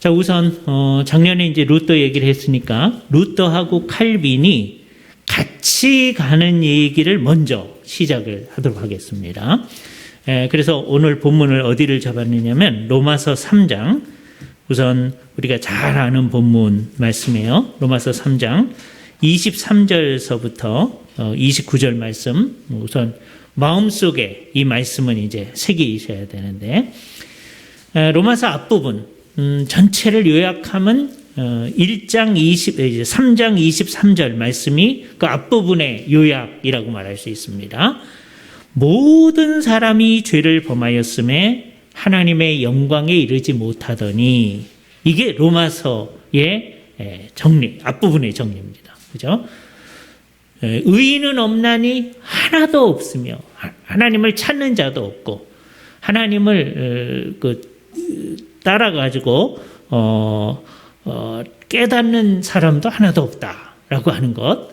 자, 우선 작년에 이제 루터 얘기를 했으니까 루터하고 칼빈이 같이 가는 얘기를 먼저 시작을 하도록 하겠습니다. 그래서 오늘 본문을 어디를 잡았느냐면 로마서 3장, 우선 우리가 잘 아는 본문 말씀이에요. 로마서 3장 23절서부터 29절 말씀, 우선 마음속에 이 말씀은 이제 새기셔야 되는데, 로마서 앞부분 전체를 요약하면 3장 23절 말씀이 그 앞부분의 요약이라고 말할 수 있습니다. 모든 사람이 죄를 범하였음에 하나님의 영광에 이르지 못하더니, 이게 로마서의 정리, 앞부분의 정리입니다. 그죠? 의인은 없나니 하나도 없으며 하나님을 찾는 자도 없고 하나님을 따라가지고 깨닫는 사람도 하나도 없다라고 하는 것.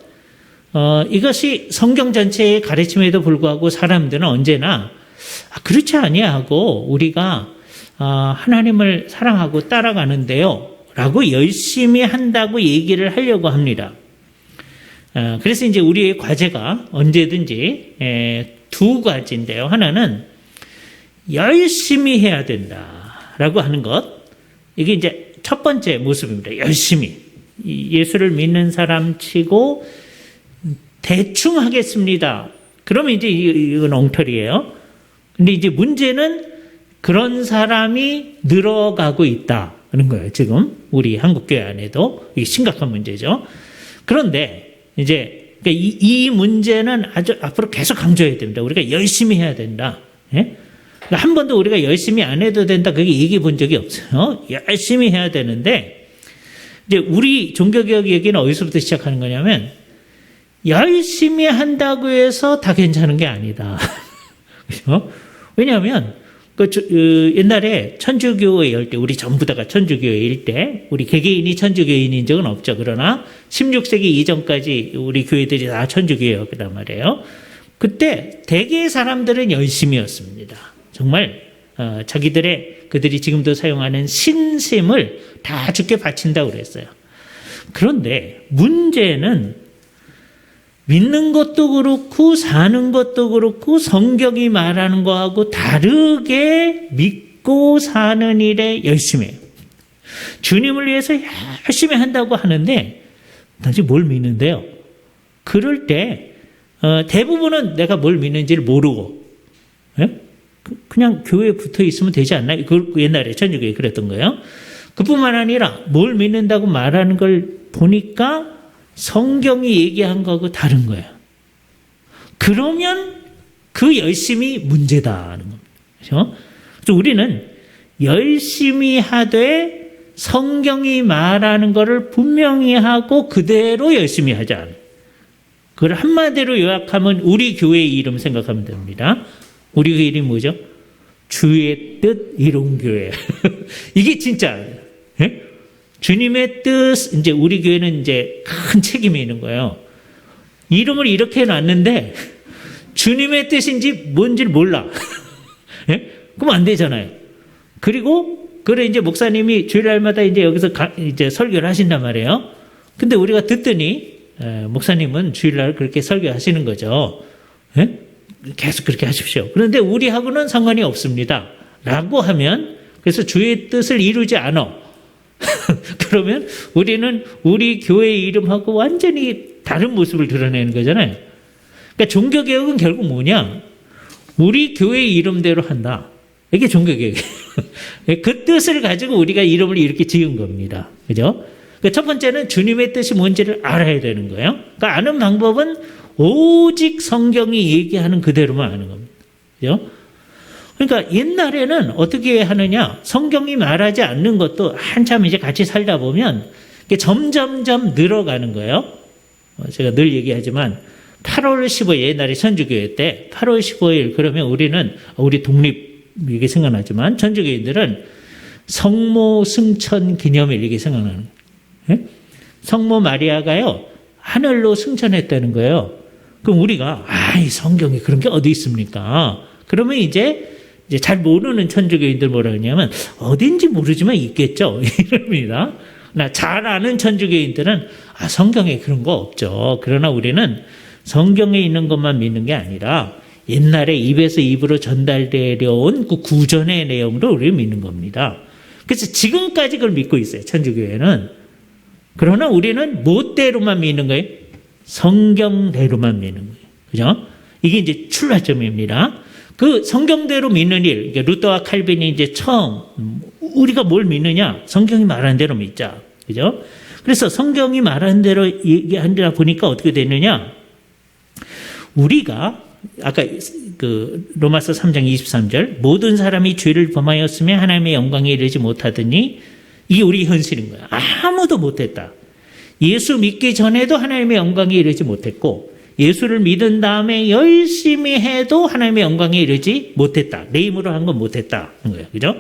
이것이 성경 전체의 가르침에도 불구하고 사람들은 언제나 그렇지 아니하고 우리가 하나님을 사랑하고 따라가는데요 라고 열심히 한다고 얘기를 하려고 합니다. 그래서 이제 우리의 과제가 언제든지 두 가지인데요. 하나는 열심히 해야 된다라고 하는 것. 이게 이제 첫 번째 모습입니다. 열심히. 예수를 믿는 사람 치고 대충 하겠습니다. 그러면 이제 이건 엉터리예요. 근데 이제 문제는 그런 사람이 늘어가고 있다는 거예요. 지금 우리 한국교회 안에도 이게 심각한 문제죠. 그런데 이제 이 문제는 아주 앞으로 계속 강조해야 됩니다. 우리가 열심히 해야 된다. 예? 그러니까 한 번도 우리가 열심히 안 해도 된다 그게 얘기해 본 적이 없어요. 열심히 해야 되는데 이제 우리 종교개혁 얘기는 어디서부터 시작하는 거냐면 열심히 한다고 해서 다 괜찮은 게 아니다. 그렇죠? 왜냐하면 옛날에 천주교회일 때, 우리 전부 다가 천주교회일 때, 우리 개개인이 천주교인인 적은 없죠. 그러나 16세기 이전까지 우리 교회들이 다 천주교회였단 말이에요. 그때 대개의 사람들은 열심이었습니다. 정말 그들이 지금도 사용하는 신심을 다 주께 바친다고 그랬어요. 그런데 문제는 믿는 것도 그렇고 사는 것도 그렇고 성경이 말하는 거하고 다르게 믿고 사는 일에 열심히 해요. 주님을 위해서 열심히 한다고 하는데 당신 뭘 믿는데요? 그럴 때 대부분은 내가 뭘 믿는지를 모르고 그냥 교회에 붙어 있으면 되지 않나요? 옛날에 천주교에 그랬던 거예요. 그뿐만 아니라 뭘 믿는다고 말하는 걸 보니까 성경이 얘기한 거하고 다른 거예요. 그러면 그 열심이 문제다는 겁니다. 그렇죠? 그래서 우리는 열심히 하되 성경이 말하는 거를 분명히 하고 그대로 열심히 하자. 그걸 한마디로 요약하면 우리 교회의 이름 생각하면 됩니다. 우리 교회 이름이 뭐죠? 주의 뜻 이룬교회. 이게 진짜예요. 예? 주님의 뜻, 이제 우리 교회는 이제 큰 책임이 있는 거예요. 이름을 이렇게 해놨는데 주님의 뜻인지 뭔지를 몰라. 예? 그럼 안 되잖아요. 그리고 그래 이제 목사님이 주일날마다 이제 여기서 이제 설교를 하신단 말이에요. 근데 우리가 듣더니 목사님은 주일날 그렇게 설교하시는 거죠. 예? 계속 그렇게 하십시오. 그런데 우리하고는 상관이 없습니다. 라고 하면 그래서 주의 뜻을 이루지 않아. 그러면 우리는 우리 교회 이름하고 완전히 다른 모습을 드러내는 거잖아요. 그러니까 종교개혁은 결국 뭐냐? 우리 교회 이름대로 한다. 이게 종교개혁이에요. 그 뜻을 가지고 우리가 이름을 이렇게 지은 겁니다. 그죠? 그러니까 첫 번째는 주님의 뜻이 뭔지를 알아야 되는 거예요. 그러니까 아는 방법은 오직 성경이 얘기하는 그대로만 아는 겁니다. 그죠? 그러니까 옛날에는 어떻게 하느냐, 성경이 말하지 않는 것도 한참 이제 같이 살다 보면 점점점 늘어가는 거예요. 제가 늘 얘기하지만 8월 15일, 옛날에 천주교회 때 8월 15일 그러면 우리 독립 이게 생각나지만 천주교인들은 성모 승천 기념일 이게 생각나는 거예요. 성모 마리아가요 하늘로 승천했다는 거예요. 그럼 우리가 이 성경에 그런 게 어디 있습니까? 그러면 이제 이제 잘 모르는 천주교인들 뭐라 그러냐면 어딘지 모르지만 있겠죠. 이럽니다. 나 잘 아는 천주교인들은 성경에 그런 거 없죠. 그러나 우리는 성경에 있는 것만 믿는 게 아니라 옛날에 입에서 입으로 전달되려온 그 구전의 내용을 우리를 믿는 겁니다. 그래서 지금까지 그걸 믿고 있어요. 천주교회는. 그러나 우리는 뭐대로만 믿는 거예요? 성경대로만 믿는 거예요. 그죠? 이게 이제 출발점입니다. 그 성경대로 믿는 일, 루터와 칼빈이 이제 처음 우리가 뭘 믿느냐? 성경이 말하는 대로 믿자. 그죠? 그래서 성경이 말하는 대로 얘기하다 보니까 어떻게 됐느냐? 우리가 아까 그 로마서 3장 23절 모든 사람이 죄를 범하였으며 하나님의 영광에 이르지 못하더니 이게 우리 현실인 거야. 아무도 못했다. 예수 믿기 전에도 하나님의 영광에 이르지 못했고 예수를 믿은 다음에 열심히 해도 하나님의 영광에 이르지 못했다. 내 힘으로 한 건 못했다. 거예요. 그죠?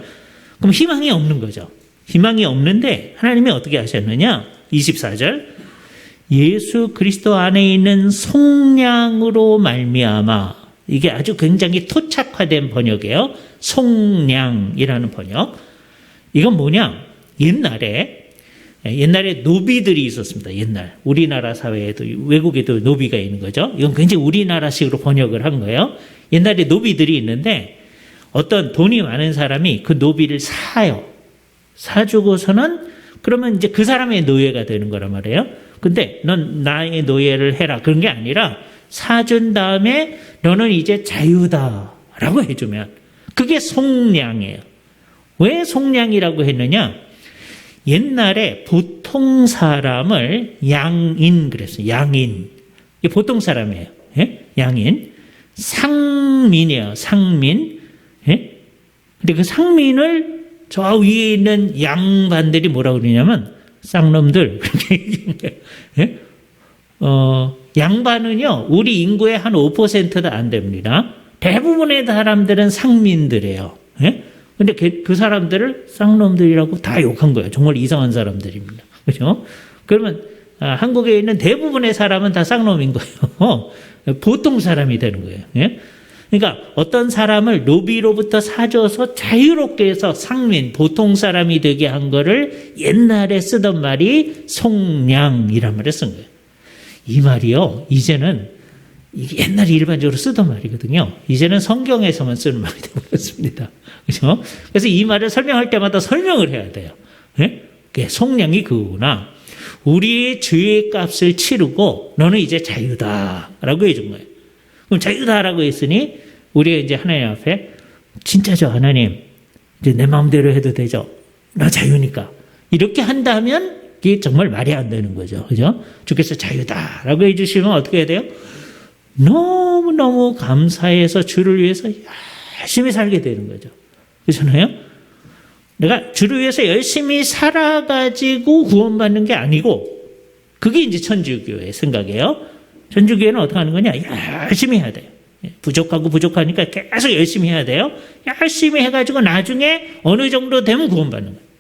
그럼 희망이 없는 거죠. 희망이 없는데 하나님이 어떻게 하셨느냐? 24절 예수 그리스도 안에 있는 속량으로 말미암아 이게 아주 굉장히 토착화된 번역이에요. 속량이라는 번역. 이건 뭐냐? 옛날에 노비들이 있었습니다. 옛날 우리나라 사회에도 외국에도 노비가 있는 거죠. 이건 굉장히 우리나라식으로 번역을 한 거예요. 옛날에 노비들이 있는데 어떤 돈이 많은 사람이 그 노비를 사요. 사주고서는 그러면 이제 그 사람의 노예가 되는 거란 말이에요. 근데 넌 나의 노예를 해라. 그런 게 아니라 사준 다음에 너는 이제 자유다라고 해주면 그게 속량이에요. 왜 속량이라고 했느냐? 옛날에 보통 사람을 양인 그랬어요. 양인. 이게 보통 사람이에요. 예? 양인. 상민이에요. 상민. 예? 근데 그 상민을 저 위에 있는 양반들이 뭐라고 그러냐면 쌍놈들. 그렇게 얘기한 거예요. 예? 양반은요, 우리 인구의 한 5%도 안 됩니다. 대부분의 사람들은 상민들이에요. 예? 근데 그 사람들을 쌍놈들이라고 다 욕한 거예요. 정말 이상한 사람들입니다. 그죠? 그러면 한국에 있는 대부분의 사람은 다 쌍놈인 거예요. 보통 사람이 되는 거예요. 예? 그러니까 어떤 사람을 노비로부터 사줘서 자유롭게 해서 상민, 보통 사람이 되게 한 거를 옛날에 쓰던 말이 속량이란 말을 쓴 거예요. 이 말이요, 이제는 이게 옛날에 일반적으로 쓰던 말이거든요. 이제는 성경에서만 쓰는 말이 되어버렸습니다. 그렇죠? 그래서 이 말을 설명할 때마다 설명을 해야 돼요. 네? 속량이 그거구나. 우리의 죄의 값을 치르고 너는 이제 자유다라고 해준 거예요. 그럼 자유다라고 했으니 우리가 이제 하나님 앞에 진짜죠, 하나님. 이제 내 마음대로 해도 되죠. 나 자유니까. 이렇게 한다면 이게 정말 말이 안 되는 거죠. 그죠? 주께서 자유다라고 해주시면 어떻게 해야 돼요? 너무너무 감사해서 주를 위해서 열심히 살게 되는 거죠. 그렇잖아요? 내가 주를 위해서 열심히 살아가지고 구원받는 게 아니고 그게 이제 천주교의 생각이에요. 천주교회는 어떻게 하는 거냐? 열심히 해야 돼요. 부족하고 부족하니까 계속 열심히 해야 돼요. 열심히 해가지고 나중에 어느 정도 되면 구원받는 거예요.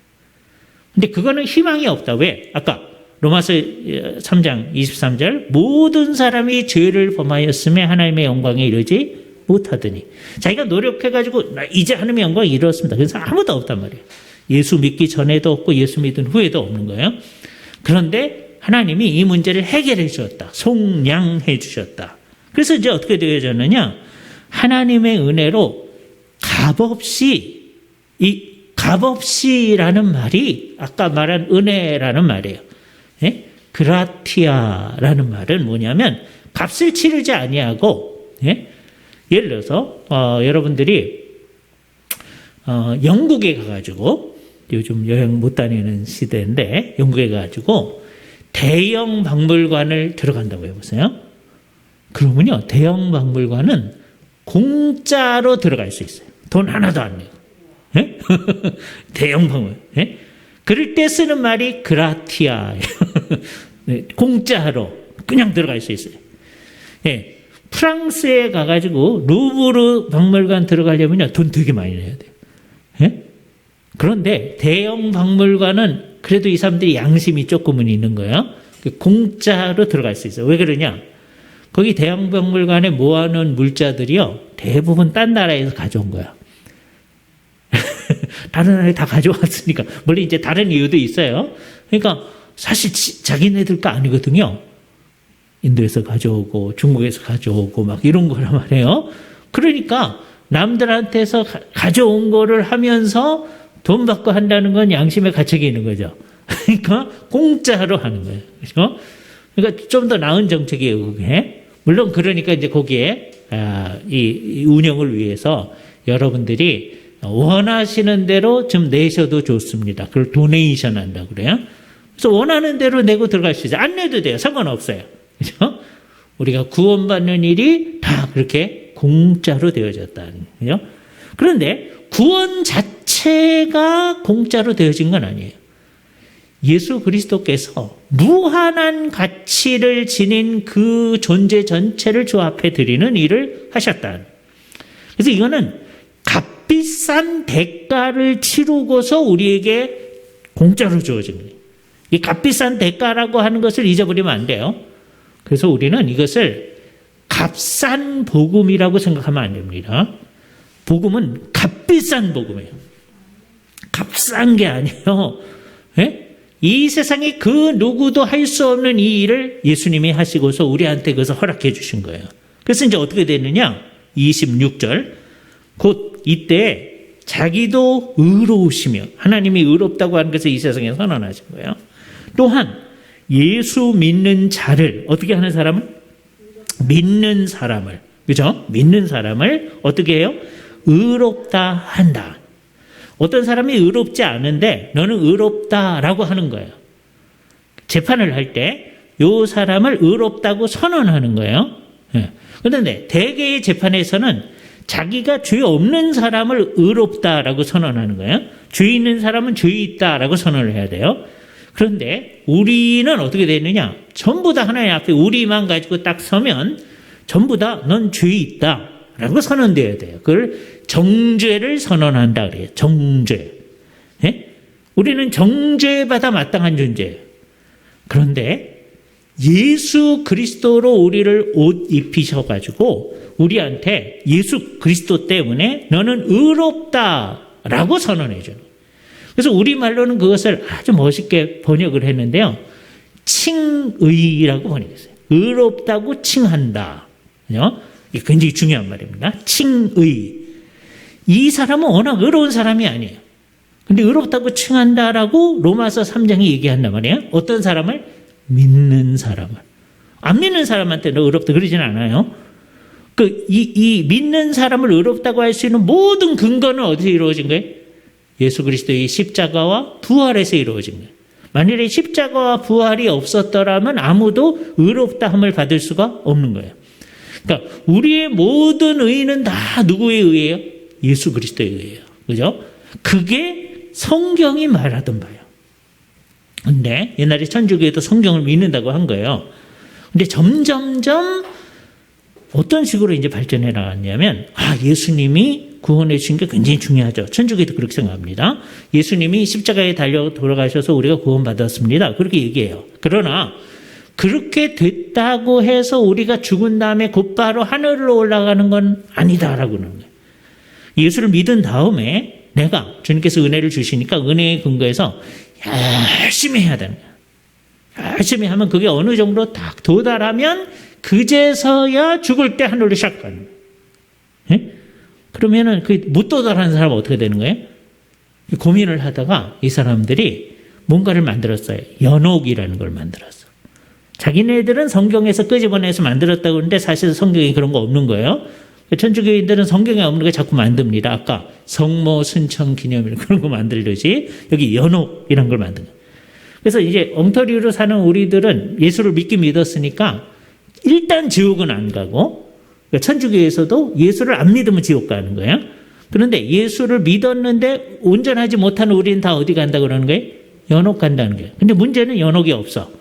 근데 그거는 희망이 없다. 왜? 아까 로마서 3장 23절 모든 사람이 죄를 범하였으며 하나님의 영광에 이르지 못하더니 자기가 노력해가지고 나 이제 하나님의 영광에 이르렀습니다. 그래서 아무도 없단 말이에요. 예수 믿기 전에도 없고 예수 믿은 후에도 없는 거예요. 그런데 하나님이 이 문제를 해결해 주셨다. 속량해 주셨다. 그래서 이제 어떻게 되어졌느냐? 하나님의 은혜로 값없이라는 말이 아까 말한 은혜라는 말이에요. 예? 그라티아라는 말은 뭐냐면 값을 치르지 아니하고 예? 예를 들어서 여러분들이 영국에 가가지고 요즘 여행 못 다니는 시대인데 영국에 가가지고 대형 박물관을 들어간다고 해보세요. 그러면요 대형 박물관은 공짜로 들어갈 수 있어요. 돈 하나도 안 내고. 예? 대형 박물관. 예? 그럴 때 쓰는 말이 그라티아예요. 공짜로 그냥 들어갈 수 있어요. 예. 프랑스에 가가지고 루브르 박물관 들어가려면 돈 되게 많이 내야 돼요. 예? 그런데 대형 박물관은 그래도 이 사람들이 양심이 조금은 있는 거예요. 공짜로 들어갈 수 있어요. 왜 그러냐? 거기 대형 박물관에 모아놓은 물자들이요 대부분 딴 나라에서 가져온 거야. 다른 나라에 다 가져왔으니까. 물론 이제 다른 이유도 있어요. 그러니까 사실 자기네들 거 아니거든요. 인도에서 가져오고 중국에서 가져오고 막 이런 거란 말이에요. 그러니까 남들한테서 가져온 거를 하면서 돈 받고 한다는 건 양심의 가책이 있는 거죠. 그러니까 공짜로 하는 거예요. 그렇죠? 그러니까 좀 더 나은 정책이에요, 그게. 물론 그러니까 이제 거기에 이 운영을 위해서 여러분들이 원하시는 대로 좀 내셔도 좋습니다. 그걸 도네이션 한다고 그래요. 그래서 원하는 대로 내고 들어갈 수 있어요. 안 내도 돼요. 상관없어요. 그렇죠? 우리가 구원받는 일이 다 그렇게 공짜로 되어졌다는 거죠. 그런데 구원 자체가 공짜로 되어진 건 아니에요. 예수 그리스도께서 무한한 가치를 지닌 그 존재 전체를 주 앞에 드리는 일을 하셨다. 그래서 이거는 값비싼 대가를 치르고서 우리에게 공짜로 주어진 거예요. 이 값비싼 대가라고 하는 것을 잊어버리면 안 돼요. 그래서 우리는 이것을 값싼 복음이라고 생각하면 안 됩니다. 복음은 값비싼 복음이에요. 값싼 게 아니에요. 네? 이 세상에 그 누구도 할 수 없는 이 일을 예수님이 하시고서 우리한테 그것을 허락해 주신 거예요. 그래서 이제 어떻게 됐느냐? 26절. 곧 이때 자기도 의로우시며 하나님이 의롭다고 하는 것을 이 세상에 선언하신 거예요. 또한 예수 믿는 자를 어떻게 하는 사람을? 믿는 사람을. 그죠? 믿는 사람을 어떻게 해요? 의롭다 한다. 어떤 사람이 의롭지 않은데 너는 의롭다라고 하는 거예요. 재판을 할 때 이 사람을 의롭다고 선언하는 거예요. 그런데 대개의 재판에서는 자기가 죄 없는 사람을 의롭다라고 선언하는 거예요. 죄 있는 사람은 죄 있다라고 선언을 해야 돼요. 그런데 우리는 어떻게 되느냐? 전부 다 하나님 앞에 우리만 가지고 딱 서면 전부 다 넌 죄 있다라고 선언돼야 돼요. 그걸 정죄를 선언한다 그래요. 정죄. 예? 우리는 정죄받아 마땅한 존재예요. 그런데 예수 그리스도로 우리를 옷 입히셔가지고 우리한테 예수 그리스도 때문에 너는 의롭다라고 선언해줘요. 그래서 우리말로는 그것을 아주 멋있게 번역을 했는데요. 칭의라고 번역했어요. 의롭다고 칭한다. 이게 굉장히 중요한 말입니다. 칭의. 이 사람은 워낙 의로운 사람이 아니에요. 근데 의롭다고 칭한다라고 로마서 3장이 얘기한단 말이에요. 어떤 사람을? 믿는 사람을. 안 믿는 사람한테 너 의롭다 그러진 않아요. 이 믿는 사람을 의롭다고 할 수 있는 모든 근거는 어디서 이루어진 거예요? 예수 그리스도의 십자가와 부활에서 이루어진 거예요. 만일에 십자가와 부활이 없었더라면 아무도 의롭다함을 받을 수가 없는 거예요. 그러니까 우리의 모든 의는 다 누구에 의해요? 예수 그리스도에 의해요. 그죠? 그게 성경이 말하던 바예요. 근데 옛날에 천주교에도 성경을 믿는다고 한 거예요. 근데 점점점 어떤 식으로 이제 발전해 나갔냐면, 예수님이 구원해 주신 게 굉장히 중요하죠. 천주교도 그렇게 생각합니다. 예수님이 십자가에 달려 돌아가셔서 우리가 구원받았습니다. 그렇게 얘기해요. 그러나 그렇게 됐다고 해서 우리가 죽은 다음에 곧바로 하늘로 올라가는 건 아니다라고 하는 거예요. 예수를 믿은 다음에 내가 주님께서 은혜를 주시니까 은혜의 근거에서 열심히 해야 되는 거예요. 열심히 하면 그게 어느 정도 딱 도달하면 그제서야 죽을 때 하늘로 시작하는 거예요. 예? 그러면은 그 못 도달하는 사람은 어떻게 되는 거예요? 고민을 하다가 이 사람들이 뭔가를 만들었어요. 연옥이라는 걸 만들었어. 자기네들은 성경에서 끄집어내서 만들었다고 하는데 사실 성경에 그런 거 없는 거예요. 천주교인들은 성경에 없는 거 자꾸 만듭니다. 아까 성모 순천 기념일 그런 거 만들듯이 여기 연옥이라는 걸 만든 거예요. 그래서 이제 엉터리로 사는 우리들은 예수를 믿었으니까 일단 지옥은 안 가고, 그러니까 천주교에서도 예수를 안 믿으면 지옥 가는 거예요. 그런데 예수를 믿었는데 온전하지 못한 우리는 다 어디 간다 그러는 거예요? 연옥 간다는 거예요. 근데 문제는 연옥이 없어.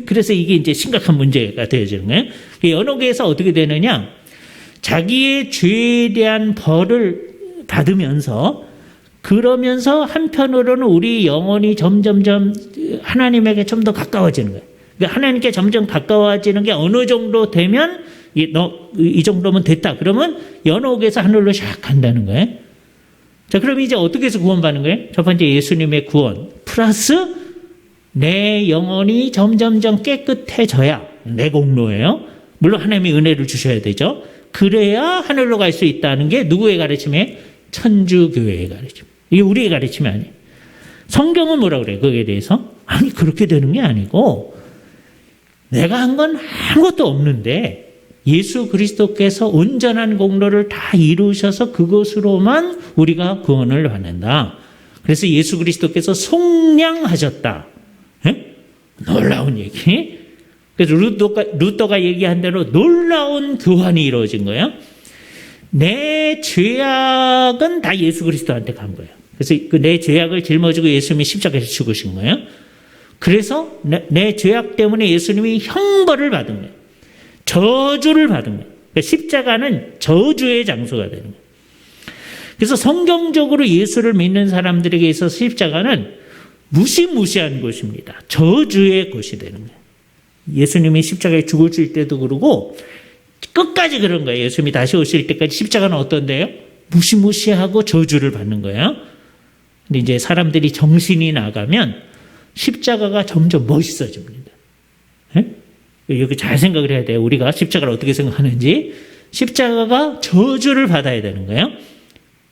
그래서 이게 이제 심각한 문제가 되어지는 거예요. 연옥에서 어떻게 되느냐? 자기의 죄에 대한 벌을 받으면서, 그러면서 한편으로는 우리 영혼이 점점점 하나님에게 좀 더 가까워지는 거예요. 그러니까 하나님께 점점 가까워지는 게 어느 정도 되면 이 정도면 됐다. 그러면 연옥에서 하늘로 샥 간다는 거예요. 자, 그럼 이제 어떻게 해서 구원받는 거예요? 첫 번째 예수님의 구원 플러스 내 영혼이 점점점 깨끗해져야 내 공로예요. 물론 하나님이 은혜를 주셔야 되죠. 그래야 하늘로 갈 수 있다는 게 누구의 가르침이에요? 천주교회의 가르침. 이게 우리의 가르침이 아니에요. 성경은 뭐라 그래요? 거기에 대해서? 아니, 그렇게 되는 게 아니고 내가 한 건 아무것도 없는데 예수 그리스도께서 온전한 공로를 다 이루셔서 그것으로만 우리가 구원을 받는다. 그래서 예수 그리스도께서 속량하셨다. 에? 놀라운 얘기. 그래서 루터가 얘기한 대로 놀라운 교환이 이루어진 거예요. 내 죄악은 다 예수 그리스도한테 간 거예요. 그래서 그 내 죄악을 짊어지고 예수님이 십자가에서 죽으신 거예요. 그래서 내 죄악 때문에 예수님이 형벌을 받은 거예요. 저주를 받은 거예요. 그러니까 십자가는 저주의 장소가 되는 거예요. 그래서 성경적으로 예수를 믿는 사람들에게 있어서 십자가는 무시무시한 곳입니다. 저주의 곳이 되는 거예요. 예수님이 십자가에 죽으실 때도 그러고 끝까지 그런 거예요. 예수님이 다시 오실 때까지 십자가는 어떤데요? 무시무시하고 저주를 받는 거예요. 근데 이제 사람들이 정신이 나가면 십자가가 점점 멋있어집니다. 에? 여기 잘 생각을 해야 돼요. 우리가 십자가를 어떻게 생각하는지. 십자가가 저주를 받아야 되는 거예요.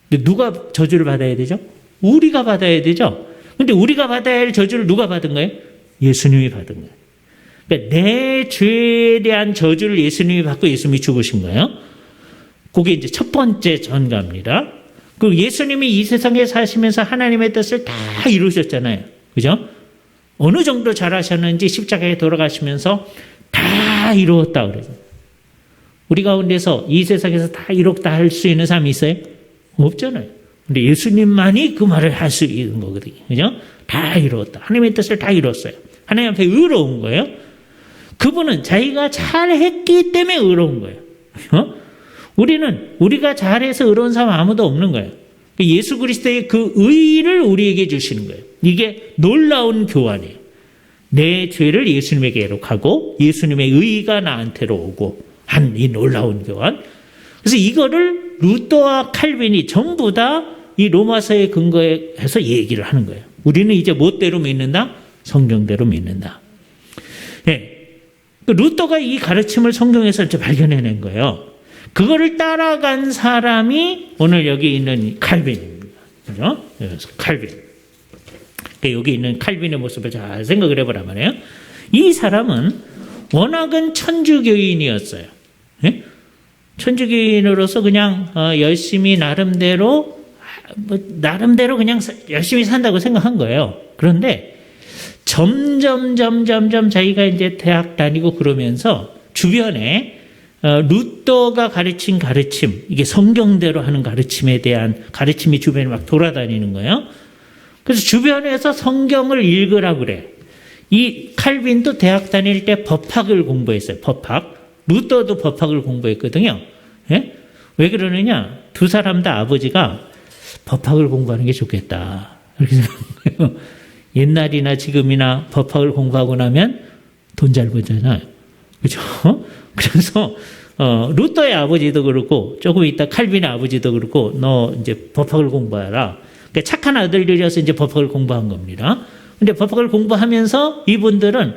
근데 누가 저주를 받아야 되죠? 우리가 받아야 되죠. 근데 우리가 받아야 할 저주를 누가 받은 거예요? 예수님이 받은 거예요. 그러니까 내 죄에 대한 저주를 예수님이 받고 예수님이 죽으신 거예요. 그게 이제 첫 번째 전가입니다. 그리고 예수님이 이 세상에 사시면서 하나님의 뜻을 다 이루셨잖아요. 그죠? 어느 정도 잘하셨는지 십자가에 돌아가시면서 다 이루었다 그래요. 우리 가운데서 이 세상에서 다 이뤘다 할 수 있는 사람이 있어요? 없잖아요. 근데 예수님만이 그 말을 할 수 있는 거거든요. 그죠? 다 이루었다. 하나님의 뜻을 다 이뤘어요. 하나님 앞에 의로운 거예요. 그분은 자기가 잘했기 때문에 의로운 거예요. 우리는 우리가 잘해서 의로운 사람 아무도 없는 거예요. 예수 그리스도의 그 의를 우리에게 주시는 거예요. 이게 놀라운 교환이에요. 내 죄를 예수님에게 기록하고 예수님의 의가 나한테로 오고 한 이 놀라운 교환. 그래서 이거를 루터와 칼빈이 전부 다 이 로마서의 근거에서 얘기를 하는 거예요. 우리는 이제 뭐대로 믿는다? 성경대로 믿는다. 네. 루터가 이 가르침을 성경에서 이제 발견해낸 거예요. 그거를 따라간 사람이 오늘 여기 있는 칼빈입니다. 그죠? 칼빈. 여기 있는 칼빈의 모습을 잘 생각을 해보란 말이에요. 이 사람은 워낙은 천주교인이었어요. 네? 천주교인으로서 그냥 열심히 나름대로 그냥 열심히 산다고 생각한 거예요. 그런데 점점 자기가 이제 대학 다니고 그러면서 주변에 루터가 가르친 가르침, 이게 성경대로 하는 가르침에 대한 가르침이 주변에 막 돌아다니는 거예요. 그래서 주변에서 성경을 읽으라 그래. 이 칼빈도 대학 다닐 때 법학을 공부했어요. 법학. 루터도 법학을 공부했거든요. 예? 왜 그러느냐? 두 사람 다 아버지가 법학을 공부하는 게 좋겠다. 이렇게 생각한 거예요. 옛날이나 지금이나 법학을 공부하고 나면 돈 잘 벌잖아요. 그죠? 그래서, 루터의 아버지도 그렇고, 조금 이따 칼빈의 아버지도 그렇고, 너 이제 법학을 공부하라. 그러니까 착한 아들들이어서 이제 법학을 공부한 겁니다. 근데 법학을 공부하면서 이분들은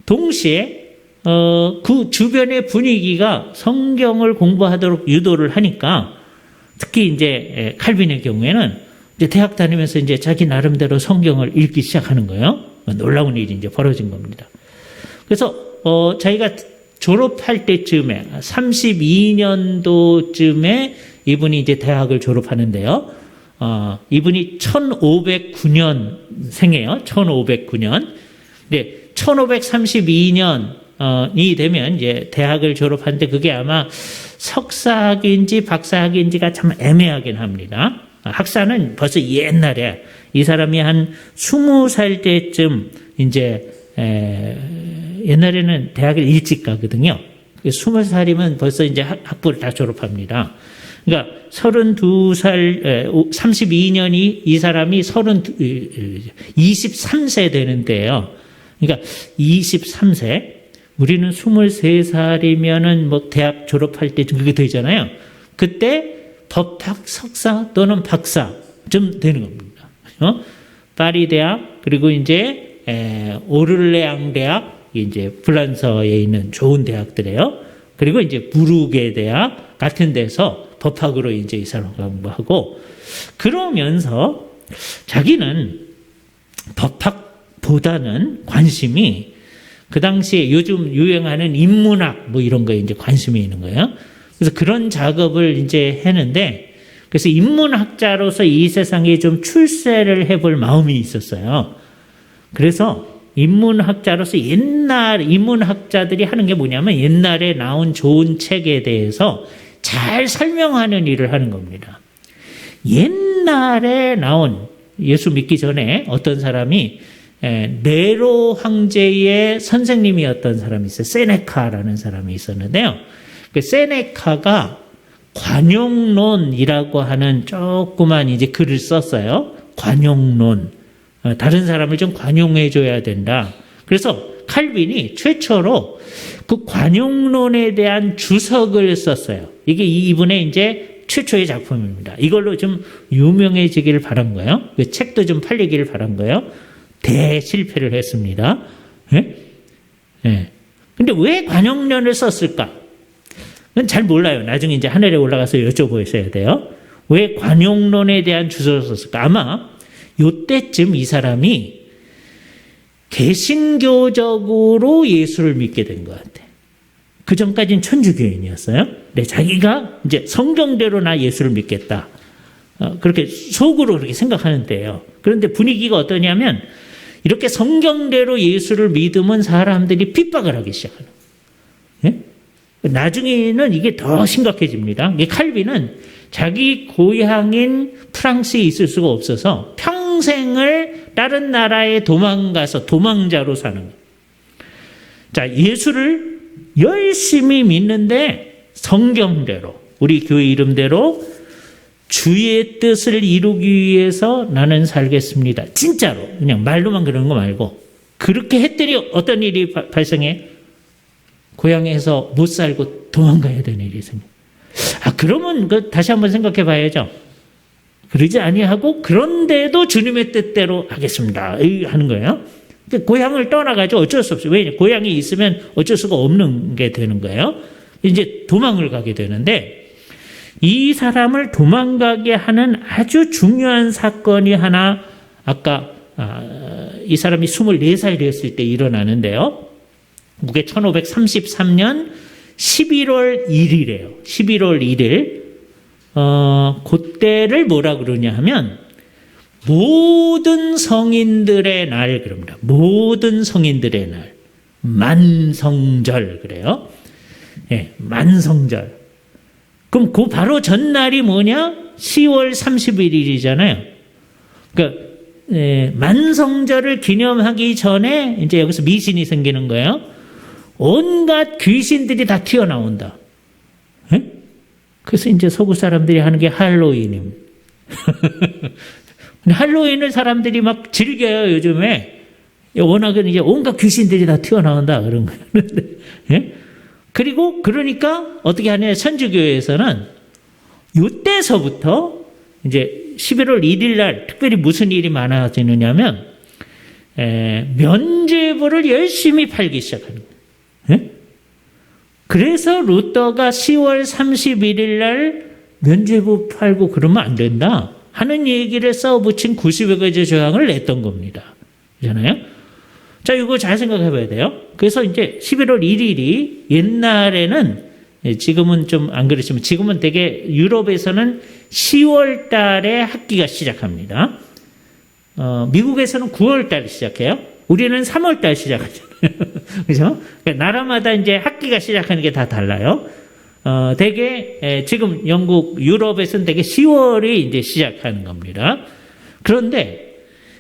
동시에, 그 주변의 분위기가 성경을 공부하도록 유도를 하니까, 특히 이제 칼빈의 경우에는 이제 대학 다니면서 이제 자기 나름대로 성경을 읽기 시작하는 거예요. 놀라운 일이 이제 벌어진 겁니다. 그래서, 자기가 졸업할 때쯤에 32년도쯤에 이분이 이제 대학을 졸업하는데요. 이분이 1509년 생이에요. 1509년. 근데 1532년이 되면 이제 대학을 졸업하는데 그게 아마 석사학인지 박사학인지가 참 애매하긴 합니다. 학사는 벌써 옛날에 이 사람이 한 20살 때쯤 이제 옛날에는 대학을 일찍 가거든요. 20살이면 벌써 이제 학부를 다 졸업합니다. 그러니까 32살, 32년이 이 사람이 23세 되는데요. 그러니까 23세, 우리는 23살이면은 뭐 대학 졸업할 때쯤 그게 되잖아요. 그때 법학 석사 또는 박사, 좀 되는 겁니다. 파리 대학, 그리고 이제 오를레앙 대학, 이제 프랑스에 있는 좋은 대학들이에요. 그리고 이제 부르게 대학 같은 데서 법학으로 이제 이 사람 공부하고, 그러면서 자기는 법학보다는 관심이 그 당시에 요즘 유행하는 인문학 뭐 이런 거에 이제 관심이 있는 거예요. 그래서 그런 작업을 이제 했는데, 그래서 인문학자로서 이 세상에 좀 출세를 해볼 마음이 있었어요. 그래서 인문학자로서 옛날 인문학자들이 하는 게 뭐냐면 옛날에 나온 좋은 책에 대해서 잘 설명하는 일을 하는 겁니다. 옛날에 나온, 예수 믿기 전에 어떤 사람이 네로 황제의 선생님이었던 사람이 있어요. 세네카라는 사람이 있었는데요. 그 세네카가 관용론이라고 하는 조그만 이제 글을 썼어요. 관용론. 다른 사람을 좀 관용해 줘야 된다. 그래서 칼빈이 최초로 그 관용론에 대한 주석을 썼어요. 이게 이분의 이제 최초의 작품입니다. 이걸로 좀 유명해지기를 바란 거예요. 그 책도 좀 팔리기를 바란 거예요. 대실패를 했습니다. 예? 예. 근데 왜 관용론을 썼을까? 그건 잘 몰라요. 나중에 이제 하늘에 올라가서 여쭤보셔야 돼요. 왜 관용론에 대한 주석을 썼을까? 아마 요때쯤 이 사람이 개신교적으로 예수를 믿게 된 것 같아요. 그 전까지는 천주교인이었어요. 근데 자기가 이제 성경대로 나 예수를 믿겠다. 그렇게 속으로 그렇게 생각하는데요. 그런데 분위기가 어떠냐면 이렇게 성경대로 예수를 믿으면 사람들이 핍박을 하기 시작하는 거예요. 예? 나중에는 이게 더 심각해집니다. 이게 칼빈은 자기 고향인 프랑스에 있을 수가 없어서 평생을 다른 나라에 도망가서 도망자로 사는 거예요. 자, 예수를 열심히 믿는데 성경대로, 우리 교회 이름대로 주의 뜻을 이루기 위해서 나는 살겠습니다. 진짜로. 그냥 말로만 그러는 거 말고. 그렇게 했더니 어떤 일이 발생해? 고향에서 못 살고 도망가야 되는 일이 생겨. 그러면 다시 한번 생각해 봐야죠. 그러지 아니하고 그런데도 주님의 뜻대로 하겠습니다. 하는 거예요. 고향을 떠나가지고 어쩔 수 없어요. 왜? 고향이 있으면 어쩔 수가 없는 게 되는 거예요. 이제 도망을 가게 되는데 이 사람을 도망가게 하는 아주 중요한 사건이 하나 아까 이 사람이 24살 됐을 때 일어나는데요. 그게 1533년 11월 1일이에요. 11월 1일. 그때를 뭐라 그러냐 하면 모든 성인들의 날 그럽니다. 모든 성인들의 날. 만성절 그래요. 예, 만성절. 그럼 그 바로 전날이 뭐냐? 10월 31일이잖아요. 그러니까 만성절을 기념하기 전에 이제 여기서 미신이 생기는 거예요. 온갖 귀신들이 다 튀어나온다. 예? 그래서 이제 서구 사람들이 하는 게 할로윈입니다. 할로윈을 사람들이 막 즐겨요, 요즘에. 워낙은 이제 온갖 귀신들이 다 튀어나온다, 그런 거예요. 예? 그리고 그러니까 어떻게 하냐, 천주교에서는 이때서부터 이제 11월 1일 날 특별히 무슨 일이 많아지느냐면, 면죄부를 열심히 팔기 시작하는 거예요. 예? 그래서 루터가 10월 31일 날 면죄부 팔고 그러면 안 된다 하는 얘기를 써붙인 90여 가지 조항을 냈던 겁니다. 그렇잖아요? 자, 이거 잘 생각해 봐야 돼요. 그래서 이제 11월 1일이 옛날에는, 지금은 좀 안 그렇지만 지금은 되게 유럽에서는 10월 달에 학기가 시작합니다. 미국에서는 9월 달에 시작해요. 우리는 3월 달 시작하잖아요. 그죠? 그러니까 나라마다 이제 학기가 시작하는 게 다 달라요. 되게, 지금 영국, 유럽에서는 되게 10월이 이제 시작하는 겁니다. 그런데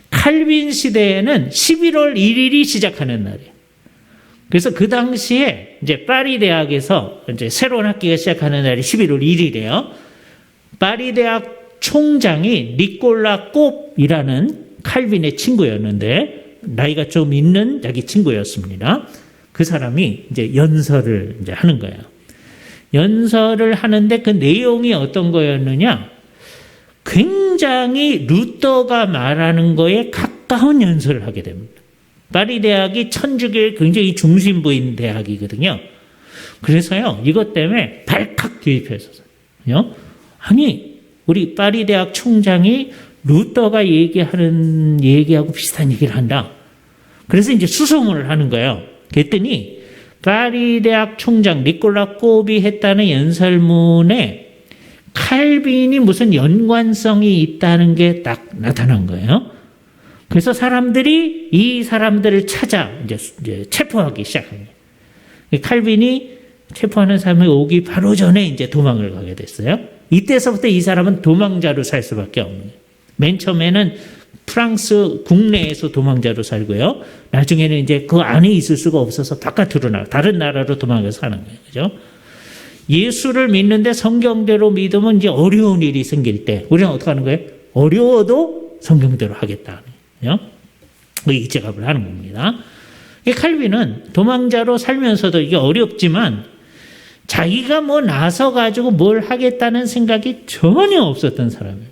칼빈 시대에는 11월 1일이 시작하는 날이에요. 그래서 그 당시에 이제 파리 대학에서 이제 새로운 학기가 시작하는 날이 11월 1일이에요. 파리 대학 총장이 니콜라 꼽이라는 칼빈의 친구였는데, 나이가 좀 있는 자기 친구였습니다. 그 사람이 이제 연설을 이제 하는 거예요. 연설을 하는데 그 내용이 어떤 거였느냐? 굉장히 루터가 말하는 거에 가까운 연설을 하게 됩니다. 파리 대학이 천주교의 굉장히 중심부인 대학이거든요. 그래서요, 이것 때문에 발칵 뒤집혀졌어요. 아니, 우리 파리 대학 총장이 루터가 얘기하고 비슷한 얘기를 한다. 그래서 이제 수소문을 하는 거예요. 그랬더니 파리 대학 총장 니콜라 꼬비 했다는 연설문에 칼빈이 무슨 연관성이 있다는 게 딱 나타난 거예요. 그래서 사람들이 이 사람들을 찾아 이제 체포하기 시작합니다. 칼빈이 체포하는 사람이 오기 바로 전에 이제 도망을 가게 됐어요. 이때서부터 이 사람은 도망자로 살 수밖에 없는 거예요. 맨 처음에는 프랑스 국내에서 도망자로 살고요. 나중에는 이제 그 안에 있을 수가 없어서 바깥으로 다른 나라로 도망가서 사는 거예요. 그죠? 예수를 믿는데 성경대로 믿으면 이제 어려운 일이 생길 때 우리는 어떻게 하는 거예요? 어려워도 성경대로 하겠다. 일제갑을 하는 겁니다. 칼빈은 도망자로 살면서도 이게 어렵지만 자기가 뭐 나서가지고 뭘 하겠다는 생각이 전혀 없었던 사람이에요.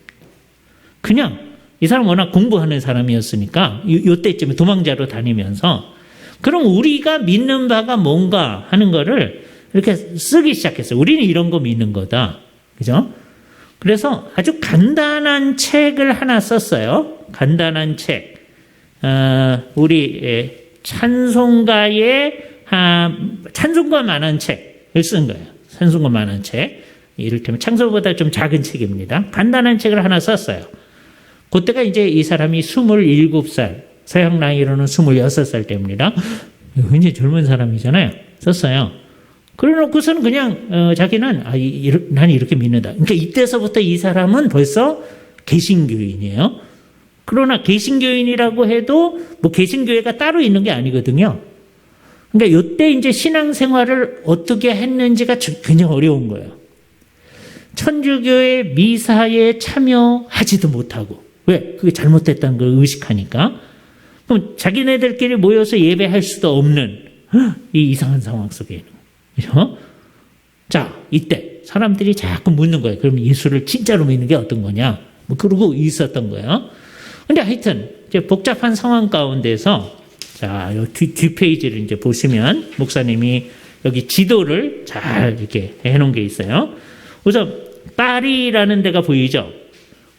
그냥 이 사람 워낙 공부하는 사람이었으니까 요때쯤에 도망자로 다니면서 그럼 우리가 믿는 바가 뭔가 하는 거를 이렇게 쓰기 시작했어요. 우리는 이런 거 믿는 거다. 그죠? 그래서 아주 간단한 책을 하나 썼어요. 간단한 책. 우리 찬송가의 찬송가만한 책을 쓴 거예요. 찬송가만한 책. 이를테면 창세보다 좀 작은 책입니다. 간단한 책을 하나 썼어요. 그때가 이제 이 사람이 27살, 서양 나이로는 26살 때입니다. 굉장히 젊은 사람이잖아요. 썼어요. 그래놓고서는 그냥 자기는 난 이렇게 믿는다. 그러니까 이때서부터 이 사람은 벌써 개신교인이에요. 그러나 개신교인이라고 해도 뭐 개신교회가 따로 있는 게 아니거든요. 그러니까 이때 이제 신앙생활을 어떻게 했는지가 굉장히 어려운 거예요. 천주교의 미사에 참여하지도 못하고. 왜? 그게 잘못됐다는 걸 의식하니까. 그럼 자기네들끼리 모여서 예배할 수도 없는 이 이상한 상황 속에 있는 거예요. 자, 이때 사람들이 자꾸 묻는 거예요. 그럼 예수를 진짜로 믿는 게 어떤 거냐? 뭐 그러고 있었던 거예요. 근데 하여튼 이제 복잡한 상황 가운데서 자, 뒷페이지를 이제 보시면 목사님이 여기 지도를 잘 이렇게 해놓은 게 있어요. 우선 파리라는 데가 보이죠?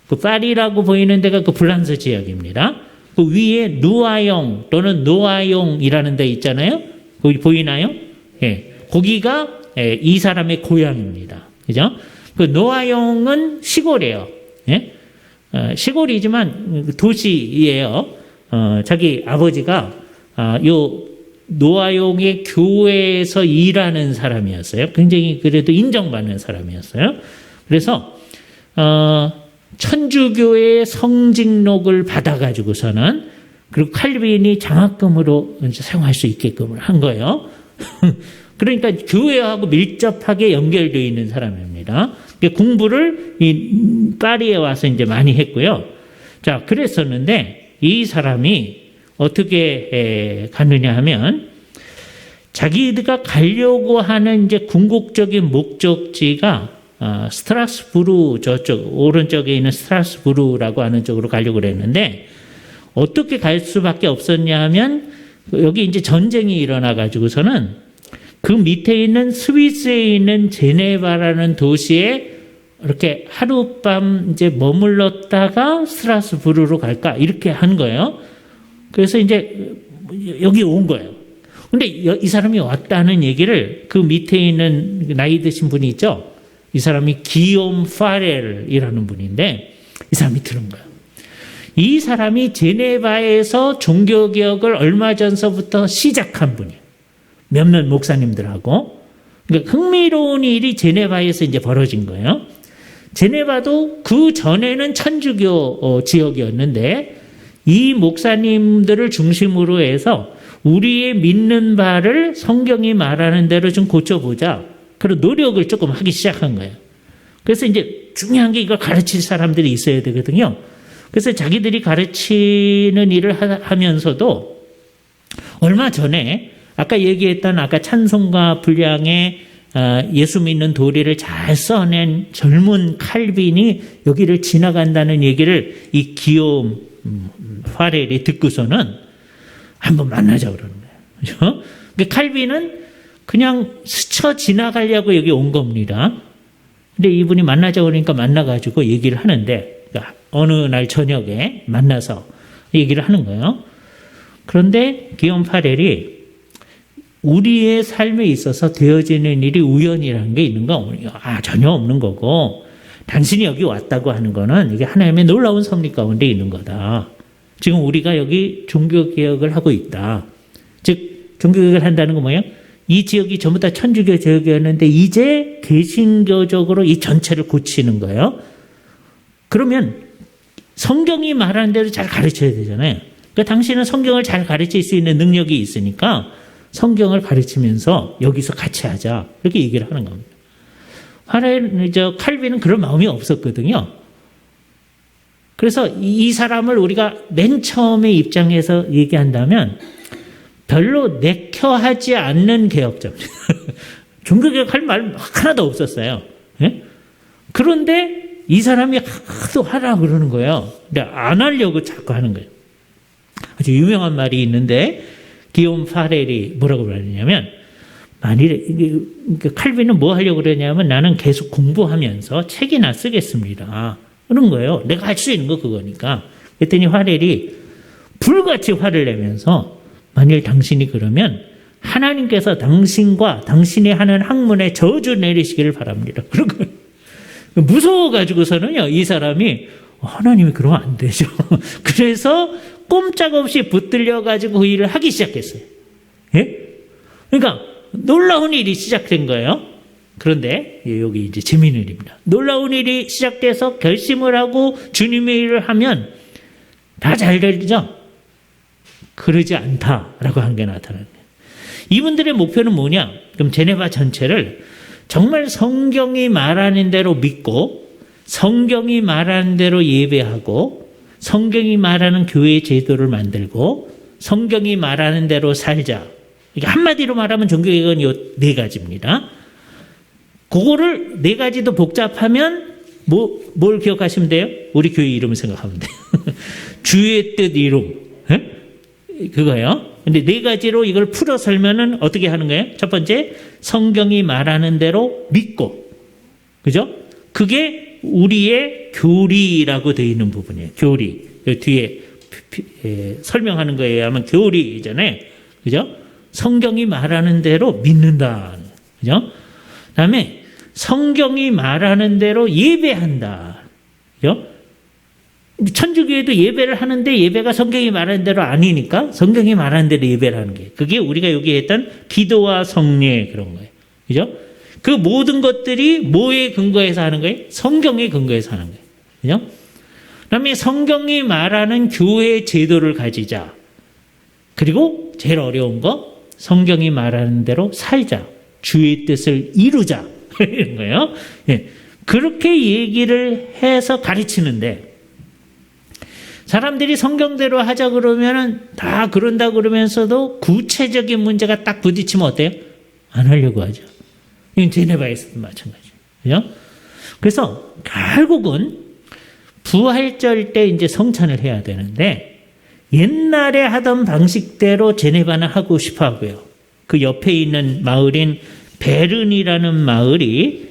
그 파리라고 보이는 데가 그 프랑스 지역입니다. 그 위에 누아용 또는 노아용이라는 데 있잖아요. 거기 보이나요? 예, 거기가 이 사람의 고향입니다. 그죠? 그 노아용은 시골이에요. 예? 시골이지만 도시예요. 자기 아버지가 요 노아용의 교회에서 일하는 사람이었어요. 굉장히 그래도 인정받는 사람이었어요. 그래서 천주교의 성직록을 받아가지고서는 그리고 칼빈이 장학금으로 사용할 수 있게끔 한 거예요. 그러니까 교회하고 밀접하게 연결되어 있는 사람입니다. 공부를 이 파리에 와서 이제 많이 했고요. 자, 그랬었는데 이 사람이 어떻게 갔느냐 하면 자기가 가려고 하는 이제 궁극적인 목적지가 스트라스부르 저쪽 오른쪽에 있는 스트라스부르라고 하는 쪽으로 가려고 그랬는데 어떻게 갈 수밖에 없었냐 하면 여기 이제 전쟁이 일어나 가지고서는 그 밑에 있는 스위스에 있는 제네바라는 도시에 이렇게 하룻밤 이제 머물렀다가 스트라스부르로 갈까 이렇게 한 거예요. 그래서 이제 여기 온 거예요. 근데 이 사람이 왔다는 얘기를 그 밑에 있는 나이 드신 분이 있죠. 이 사람이 기욤 파렐이라는 분인데 이 사람이 들은 거예요. 이 사람이 제네바에서 종교개혁을 얼마 전서부터 시작한 분이에요. 몇몇 목사님들하고. 그러니까 흥미로운 일이 제네바에서 이제 벌어진 거예요. 제네바도 그 전에는 천주교 지역이었는데 이 목사님들을 중심으로 해서 우리의 믿는 바를 성경이 말하는 대로 좀 고쳐보자. 그런 노력을 조금 하기 시작한 거예요. 그래서 이제 중요한 게 이걸 가르칠 사람들이 있어야 되거든요. 그래서 자기들이 가르치는 일을 하면서도 얼마 전에 아까 얘기했던 아까 찬송가 분량의 예수 믿는 도리를 잘 써낸 젊은 칼빈이 여기를 지나간다는 얘기를 이 기욤 파렐이 듣고서는 한번 만나자고 그러는 거예요. 그죠? 그러니까 칼빈은 그냥 스쳐 지나가려고 여기 온 겁니다. 근데 이분이 만나자고 그러니까 만나가지고 얘기를 하는데, 그러니까 어느 날 저녁에 만나서 얘기를 하는 거예요. 그런데 기욤 파렐이 우리의 삶에 있어서 되어지는 일이 우연이라는 게 있는가? 전혀 없는 거고, 당신이 여기 왔다고 하는 거는 이게 하나님의 놀라운 섭리 가운데 있는 거다. 지금 우리가 여기 종교개혁을 하고 있다. 즉, 종교개혁을 한다는 건 뭐예요? 이 지역이 전부 다 천주교 지역이었는데 이제 개신교적으로 이 전체를 고치는 거예요. 그러면 성경이 말하는 대로 잘 가르쳐야 되잖아요. 그러니까 당신은 성경을 잘 가르칠 수 있는 능력이 있으니까 성경을 가르치면서 여기서 같이 하자. 이렇게 얘기를 하는 겁니다. 칼빈은 그런 마음이 없었거든요. 그래서 이 사람을 우리가 맨 처음에 입장에서 얘기한다면 별로 내켜하지 않는 개혁자입니다. 종교개혁 할 말 하나도 없었어요. 예? 그런데 이 사람이 하도 하라 그러는 거예요. 근데 안 하려고 자꾸 하는 거예요. 아주 유명한 말이 있는데 기욤 파렐이 뭐라고 그러냐면, 만일에 칼빈은 뭐 하려고 그러냐면 나는 계속 공부하면서 책이나 쓰겠습니다. 그런 거예요. 내가 할 수 있는 거 그거니까. 그랬더니 파렐이 불같이 화를 내면서, 만일 당신이 그러면 하나님께서 당신과 당신이 하는 학문에 저주 내리시기를 바랍니다. 그런 거예요. 무서워가지고서는요, 이 사람이 하나님이 그러면 안 되죠. 그래서 꼼짝없이 붙들려가지고 그 일을 하기 시작했어요. 예? 그러니까 놀라운 일이 시작된 거예요. 그런데 여기 이제 재미있는 일입니다. 놀라운 일이 시작돼서 결심을 하고 주님의 일을 하면 다 잘 되죠? 그러지 않다라고 한 게 나타나는 거예요. 이분들의 목표는 뭐냐? 그럼 제네바 전체를 정말 성경이 말하는 대로 믿고 성경이 말하는 대로 예배하고 성경이 말하는 교회 제도를 만들고 성경이 말하는 대로 살자. 이게 한마디로 말하면 종교개혁은 이 네 가지입니다. 그거를 네 가지도 복잡하면 뭘 기억하시면 돼요? 우리 교회 이름 생각하면 돼요. 주의 뜻 이룸. 그거요. 근데 네 가지로 이걸 풀어 설면은 어떻게 하는 거예요? 첫 번째, 성경이 말하는 대로 믿고. 그죠? 그게 우리의 교리라고 되어 있는 부분이에요. 교리. 뒤에 설명하는 거에 의하면 교리잖아요. 그죠? 성경이 말하는 대로 믿는다. 그죠? 그 다음에 성경이 말하는 대로 예배한다. 그죠? 천주교에도 예배를 하는데 예배가 성경이 말하는 대로 아니니까 성경이 말하는 대로 예배를 하는 게, 그게 우리가 여기 했던 기도와 성례 그런 거예요. 그죠? 그 모든 것들이 뭐에 근거해서 하는 거예요? 성경에 근거해서 하는 거예요. 그죠? 그 다음에 성경이 말하는 교회 제도를 가지자. 그리고 제일 어려운 거, 성경이 말하는 대로 살자. 주의 뜻을 이루자. 이런 거예요. 예. 그렇게 얘기를 해서 가르치는데, 사람들이 성경대로 하자 그러면은 다 그런다 그러면서도 구체적인 문제가 딱 부딪히면 어때요? 안 하려고 하죠. 이건 제네바에서도 마찬가지예요. 그죠? 그래서 결국은 부활절 때 이제 성찬을 해야 되는데, 옛날에 하던 방식대로 제네바는 하고 싶어 하고요. 그 옆에 있는 마을인 베른이라는 마을이,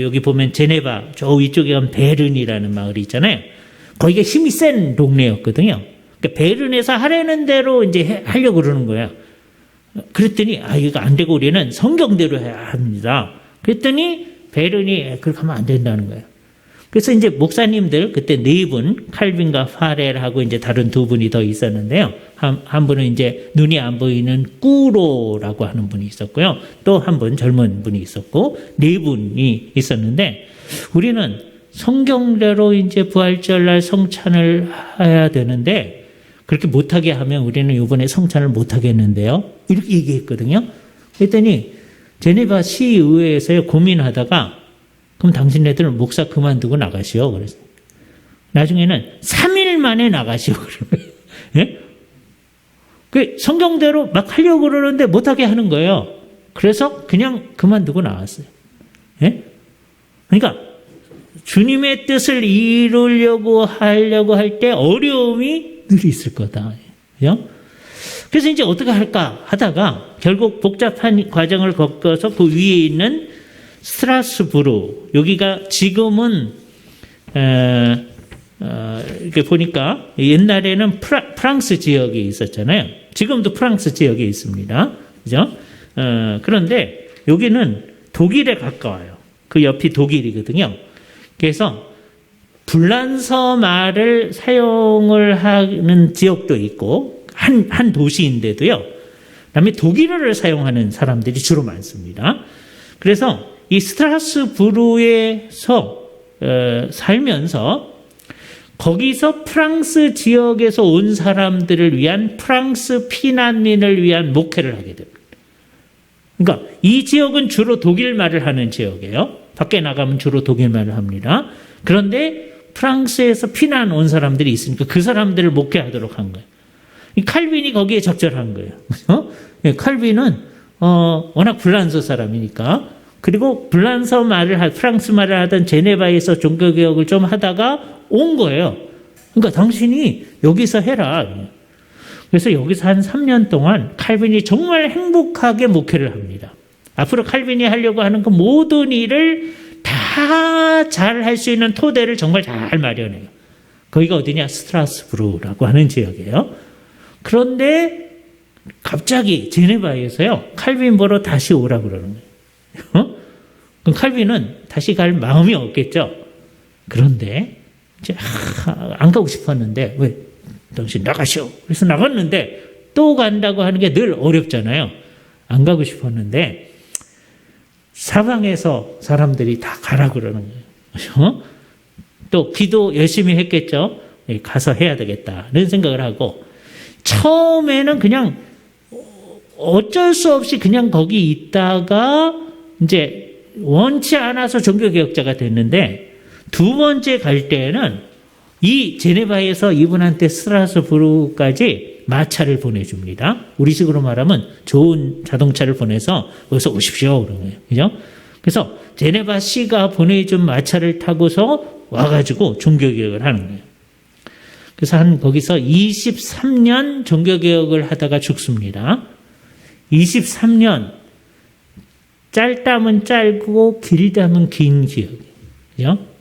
여기 보면 제네바 저 위쪽에 가면 베른이라는 마을이 있잖아요. 거기가 힘이 센 동네였거든요. 그러니까 베른에서 하려는 대로 이제 하려고 그러는 거예요. 그랬더니 이거 안 되고 우리는 성경대로 해야 합니다. 그랬더니 베른이 그렇게 하면 안 된다는 거예요. 그래서 이제 목사님들 그때 네 분, 칼빈과 파렐하고 이제 다른 두 분이 더 있었는데요. 한 분은 이제 눈이 안 보이는 꾸로라고 하는 분이 있었고요. 또 한 분 젊은 분이 있었고 네 분이 있었는데, 우리는 성경대로 이제 부활절날 성찬을 해야 되는데 그렇게 못하게 하면 우리는 이번에 성찬을 못하겠는데요. 이렇게 얘기했거든요. 그랬더니 제네바 시의회에서 고민하다가, 그럼 당신네들은 목사 그만두고 나가시오. 그래서 나중에는 3일 만에 나가시오. 예? 그 성경대로 막 하려고 그러는데 못하게 하는 거예요. 그래서 그냥 그만두고 나왔어요. 예? 그러니까 주님의 뜻을 이루려고 하려고 할 때 어려움이 늘 있을 거다. 그죠? 그래서 이제 어떻게 할까 하다가 결국 복잡한 과정을 겪어서 그 위에 있는 스트라스부르, 여기가 지금은 이렇게 보니까 옛날에는 프랑스 지역이 있었잖아요. 지금도 프랑스 지역에 있습니다. 그죠? 그런데 여기는 독일에 가까워요. 그 옆이 독일이거든요. 그래서 불란서 말을 사용을 하는 지역도 있고 한 도시인데도요. 그다음에 독일어를 사용하는 사람들이 주로 많습니다. 그래서 이 스트라스부르에서 살면서 거기서 프랑스 지역에서 온 사람들을 위한 프랑스 피난민을 위한 목회를 하게 됩니다. 그러니까 이 지역은 주로 독일말을 하는 지역이에요. 밖에 나가면 주로 독일말을 합니다. 그런데 프랑스에서 피난 온 사람들이 있으니까 그 사람들을 목회하도록 한 거예요. 이 칼빈이 거기에 적절한 거예요. 칼빈은 워낙 불란서 사람이니까, 그리고 불란서 말을 프랑스 말을 하던 제네바에서 종교개혁을 좀 하다가 온 거예요. 그러니까 당신이 여기서 해라. 그래서 여기서 한 3년 동안 칼빈이 정말 행복하게 목회를 합니다. 앞으로 칼빈이 하려고 하는 그 모든 일을 다 잘 할 수 있는 토대를 정말 잘 마련해요. 거기가 어디냐? 스트라스부르라고 하는 지역이에요. 그런데 갑자기 제네바에서요, 칼빈 보러 다시 오라고 그러는 거예요. 그럼 칼빈은 다시 갈 마음이 없겠죠. 그런데 이제 안 가고 싶었는데, 왜? 당신 나가시오. 그래서 나갔는데 또 간다고 하는 게 늘 어렵잖아요. 안 가고 싶었는데 사방에서 사람들이 다 가라 그러는 거예요. 또 기도 열심히 했겠죠. 가서 해야 되겠다는 생각을 하고, 처음에는 그냥 어쩔 수 없이 그냥 거기 있다가 이제 원치 않아서 종교개혁자가 됐는데, 두 번째 갈 때는 이 제네바에서 이분한테 스트라스부르까지 마차를 보내줍니다. 우리식으로 말하면 좋은 자동차를 보내서 여기서 오십시오 그런 거예요. 그죠? 그래서 제네바 시가 보내준 마차를 타고서 와가지고 종교개혁을 하는 거예요. 그래서 거기서 23년 종교개혁을 하다가 죽습니다. 23년, 짧다면 짧고 길다면 긴 기억이에요.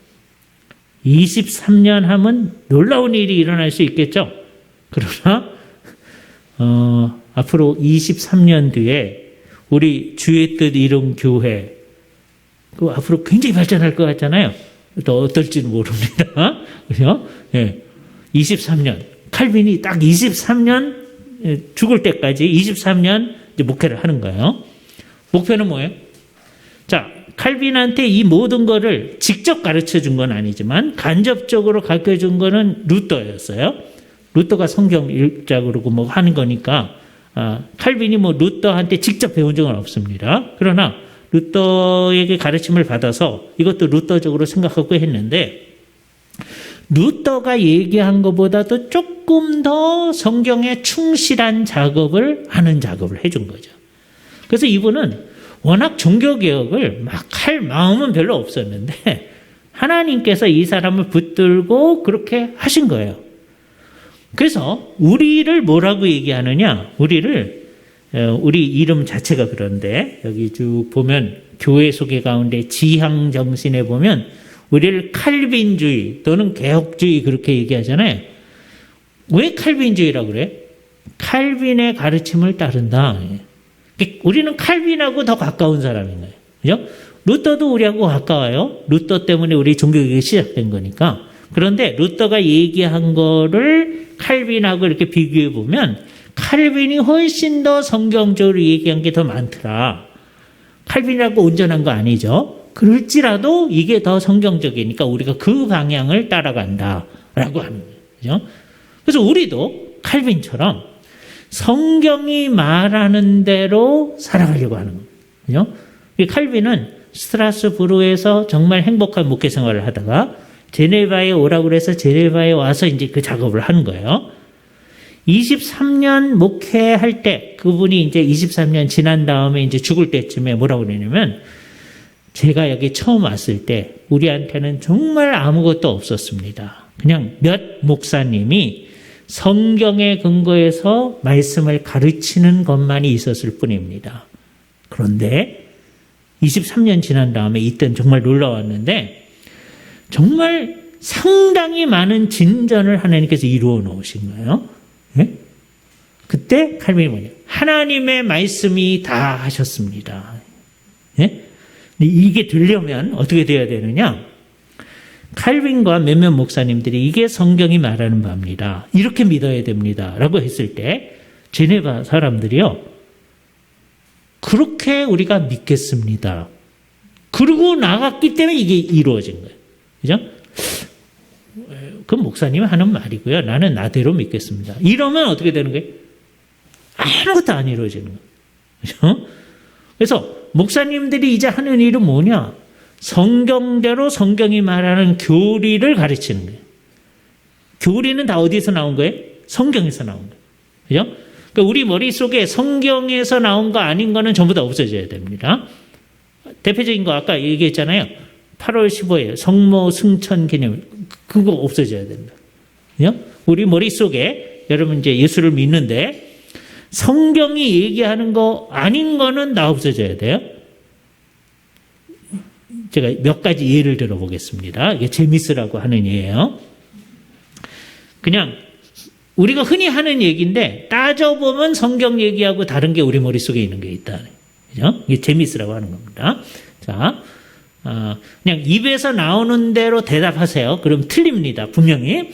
23년 하면 놀라운 일이 일어날 수 있겠죠. 그러나 앞으로 23년 뒤에 우리 주의 뜻 이룬 교회, 그 앞으로 굉장히 발전할 것 같잖아요. 또 어떨지는 모릅니다. 그죠? 예. 23년. 칼빈이 딱 23년 죽을 때까지 23년 이제 목회를 하는 거예요. 목표는 뭐예요? 자, 칼빈한테 이 모든 거를 직접 가르쳐 준 건 아니지만 간접적으로 가르쳐 준 거는 루터였어요. 루터가 성경 읽자 그러고 뭐 하는 거니까 칼빈이 뭐 루터한테 직접 배운 적은 없습니다. 그러나 루터에게 가르침을 받아서 이것도 루터적으로 생각하고 했는데, 루터가 얘기한 것보다도 조금 더 성경에 충실한 작업을 하는 작업을 해준 거죠. 그래서 이분은 워낙 종교개혁을 막 할 마음은 별로 없었는데 하나님께서 이 사람을 붙들고 그렇게 하신 거예요. 그래서 우리를 뭐라고 얘기하느냐? 우리 이름 자체가 그런데 여기 쭉 보면 교회 소개 가운데 지향 정신에 보면 우리를 칼빈주의 또는 개혁주의 그렇게 얘기하잖아요. 왜 칼빈주의라고 그래? 칼빈의 가르침을 따른다. 우리는 칼빈하고 더 가까운 사람인 거예요. 그죠? 루터도 우리하고 가까워요. 루터 때문에 우리 종교개혁이 시작된 거니까. 그런데 루터가 얘기한 거를 칼빈하고 이렇게 비교해 보면 칼빈이 훨씬 더 성경적으로 얘기한 게 더 많더라. 칼빈이라고 온전한 거 아니죠. 그럴지라도 이게 더 성경적이니까 우리가 그 방향을 따라간다라고 하는 거예요. 그죠? 그래서 우리도 칼빈처럼 성경이 말하는 대로 살아가려고 하는 거예요. 그죠? 칼빈은 스트라스부르에서 정말 행복한 목회 생활을 하다가 제네바에 오라고 해서 제네바에 와서 이제 그 작업을 하는 거예요. 23년 목회할 때 그분이 이제 23년 지난 다음에 이제 죽을 때쯤에 뭐라고 그러냐면 제가 여기 처음 왔을 때 우리한테는 정말 아무것도 없었습니다. 그냥 몇 목사님이 성경에 근거해서 말씀을 가르치는 것만이 있었을 뿐입니다. 그런데 23년 지난 다음에 이때는 정말 놀라웠는데 정말 상당히 많은 진전을 하나님께서 이루어 놓으신 거예요. 네? 그때 칼빈이 뭐냐? 하나님의 말씀이 다 하셨습니다. 네? 이게 되려면 어떻게 돼야 되느냐? 칼빈과 몇몇 목사님들이 이게 성경이 말하는 바입니다. 이렇게 믿어야 됩니다. 라고 했을 때 제네바 사람들이요. 그렇게 우리가 믿겠습니다. 그러고 나갔기 때문에 이게 이루어진 거예요. 그죠? 그 목사님이 하는 말이고요. 나는 나대로 믿겠습니다. 이러면 어떻게 되는 거예요? 아무것도 안 이루어지는 거예요. 그죠? 그래서 목사님들이 이제 하는 일은 뭐냐? 성경대로 성경이 말하는 교리를 가르치는 거예요. 교리는 다 어디서 나온 거예요? 성경에서 나온 거예요. 그죠? 그러니까 우리 머릿속에 성경에서 나온 거 아닌 거는 전부 다 없어져야 됩니다. 대표적인 거 아까 얘기했잖아요. 8월 15일 성모 승천 기념일. 그거 없어져야 된다. 그죠? 우리 머릿속에 여러분 이제 예수를 믿는데 성경이 얘기하는 거 아닌 거는 다 없어져야 돼요. 제가 몇 가지 예를 들어보겠습니다. 이게 재밌으라고 하는 예예요. 그냥 우리가 흔히 하는 얘기인데 따져보면 성경 얘기하고 다른 게 우리 머릿속에 있는 게 있다. 그죠? 이게 재밌으라고 하는 겁니다. 자, 그냥 입에서 나오는 대로 대답하세요. 그럼 틀립니다. 분명히.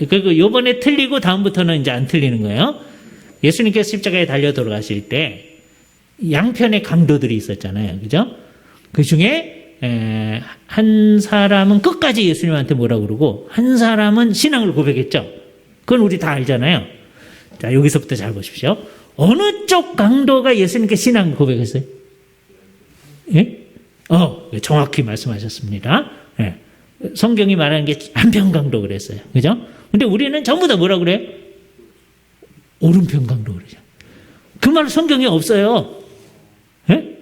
그리고 요번에 틀리고 다음부터는 이제 안 틀리는 거예요. 예수님께서 십자가에 달려 돌아가실 때 양편의 강도들이 있었잖아요. 그죠? 그 중에 한 사람은 끝까지 예수님한테 뭐라고 그러고 한 사람은 신앙을 고백했죠. 그건 우리 다 알잖아요. 자, 여기서부터 잘 보십시오. 어느 쪽 강도가 예수님께 신앙을 고백했어요? 예? 정확히 말씀하셨습니다. 예. 성경이 말하는 게 한편 강도 그랬어요. 그죠? 근데 우리는 전부 다 뭐라고 그래요? 오른편 강도 그러죠. 그 말 성경에 없어요. 예?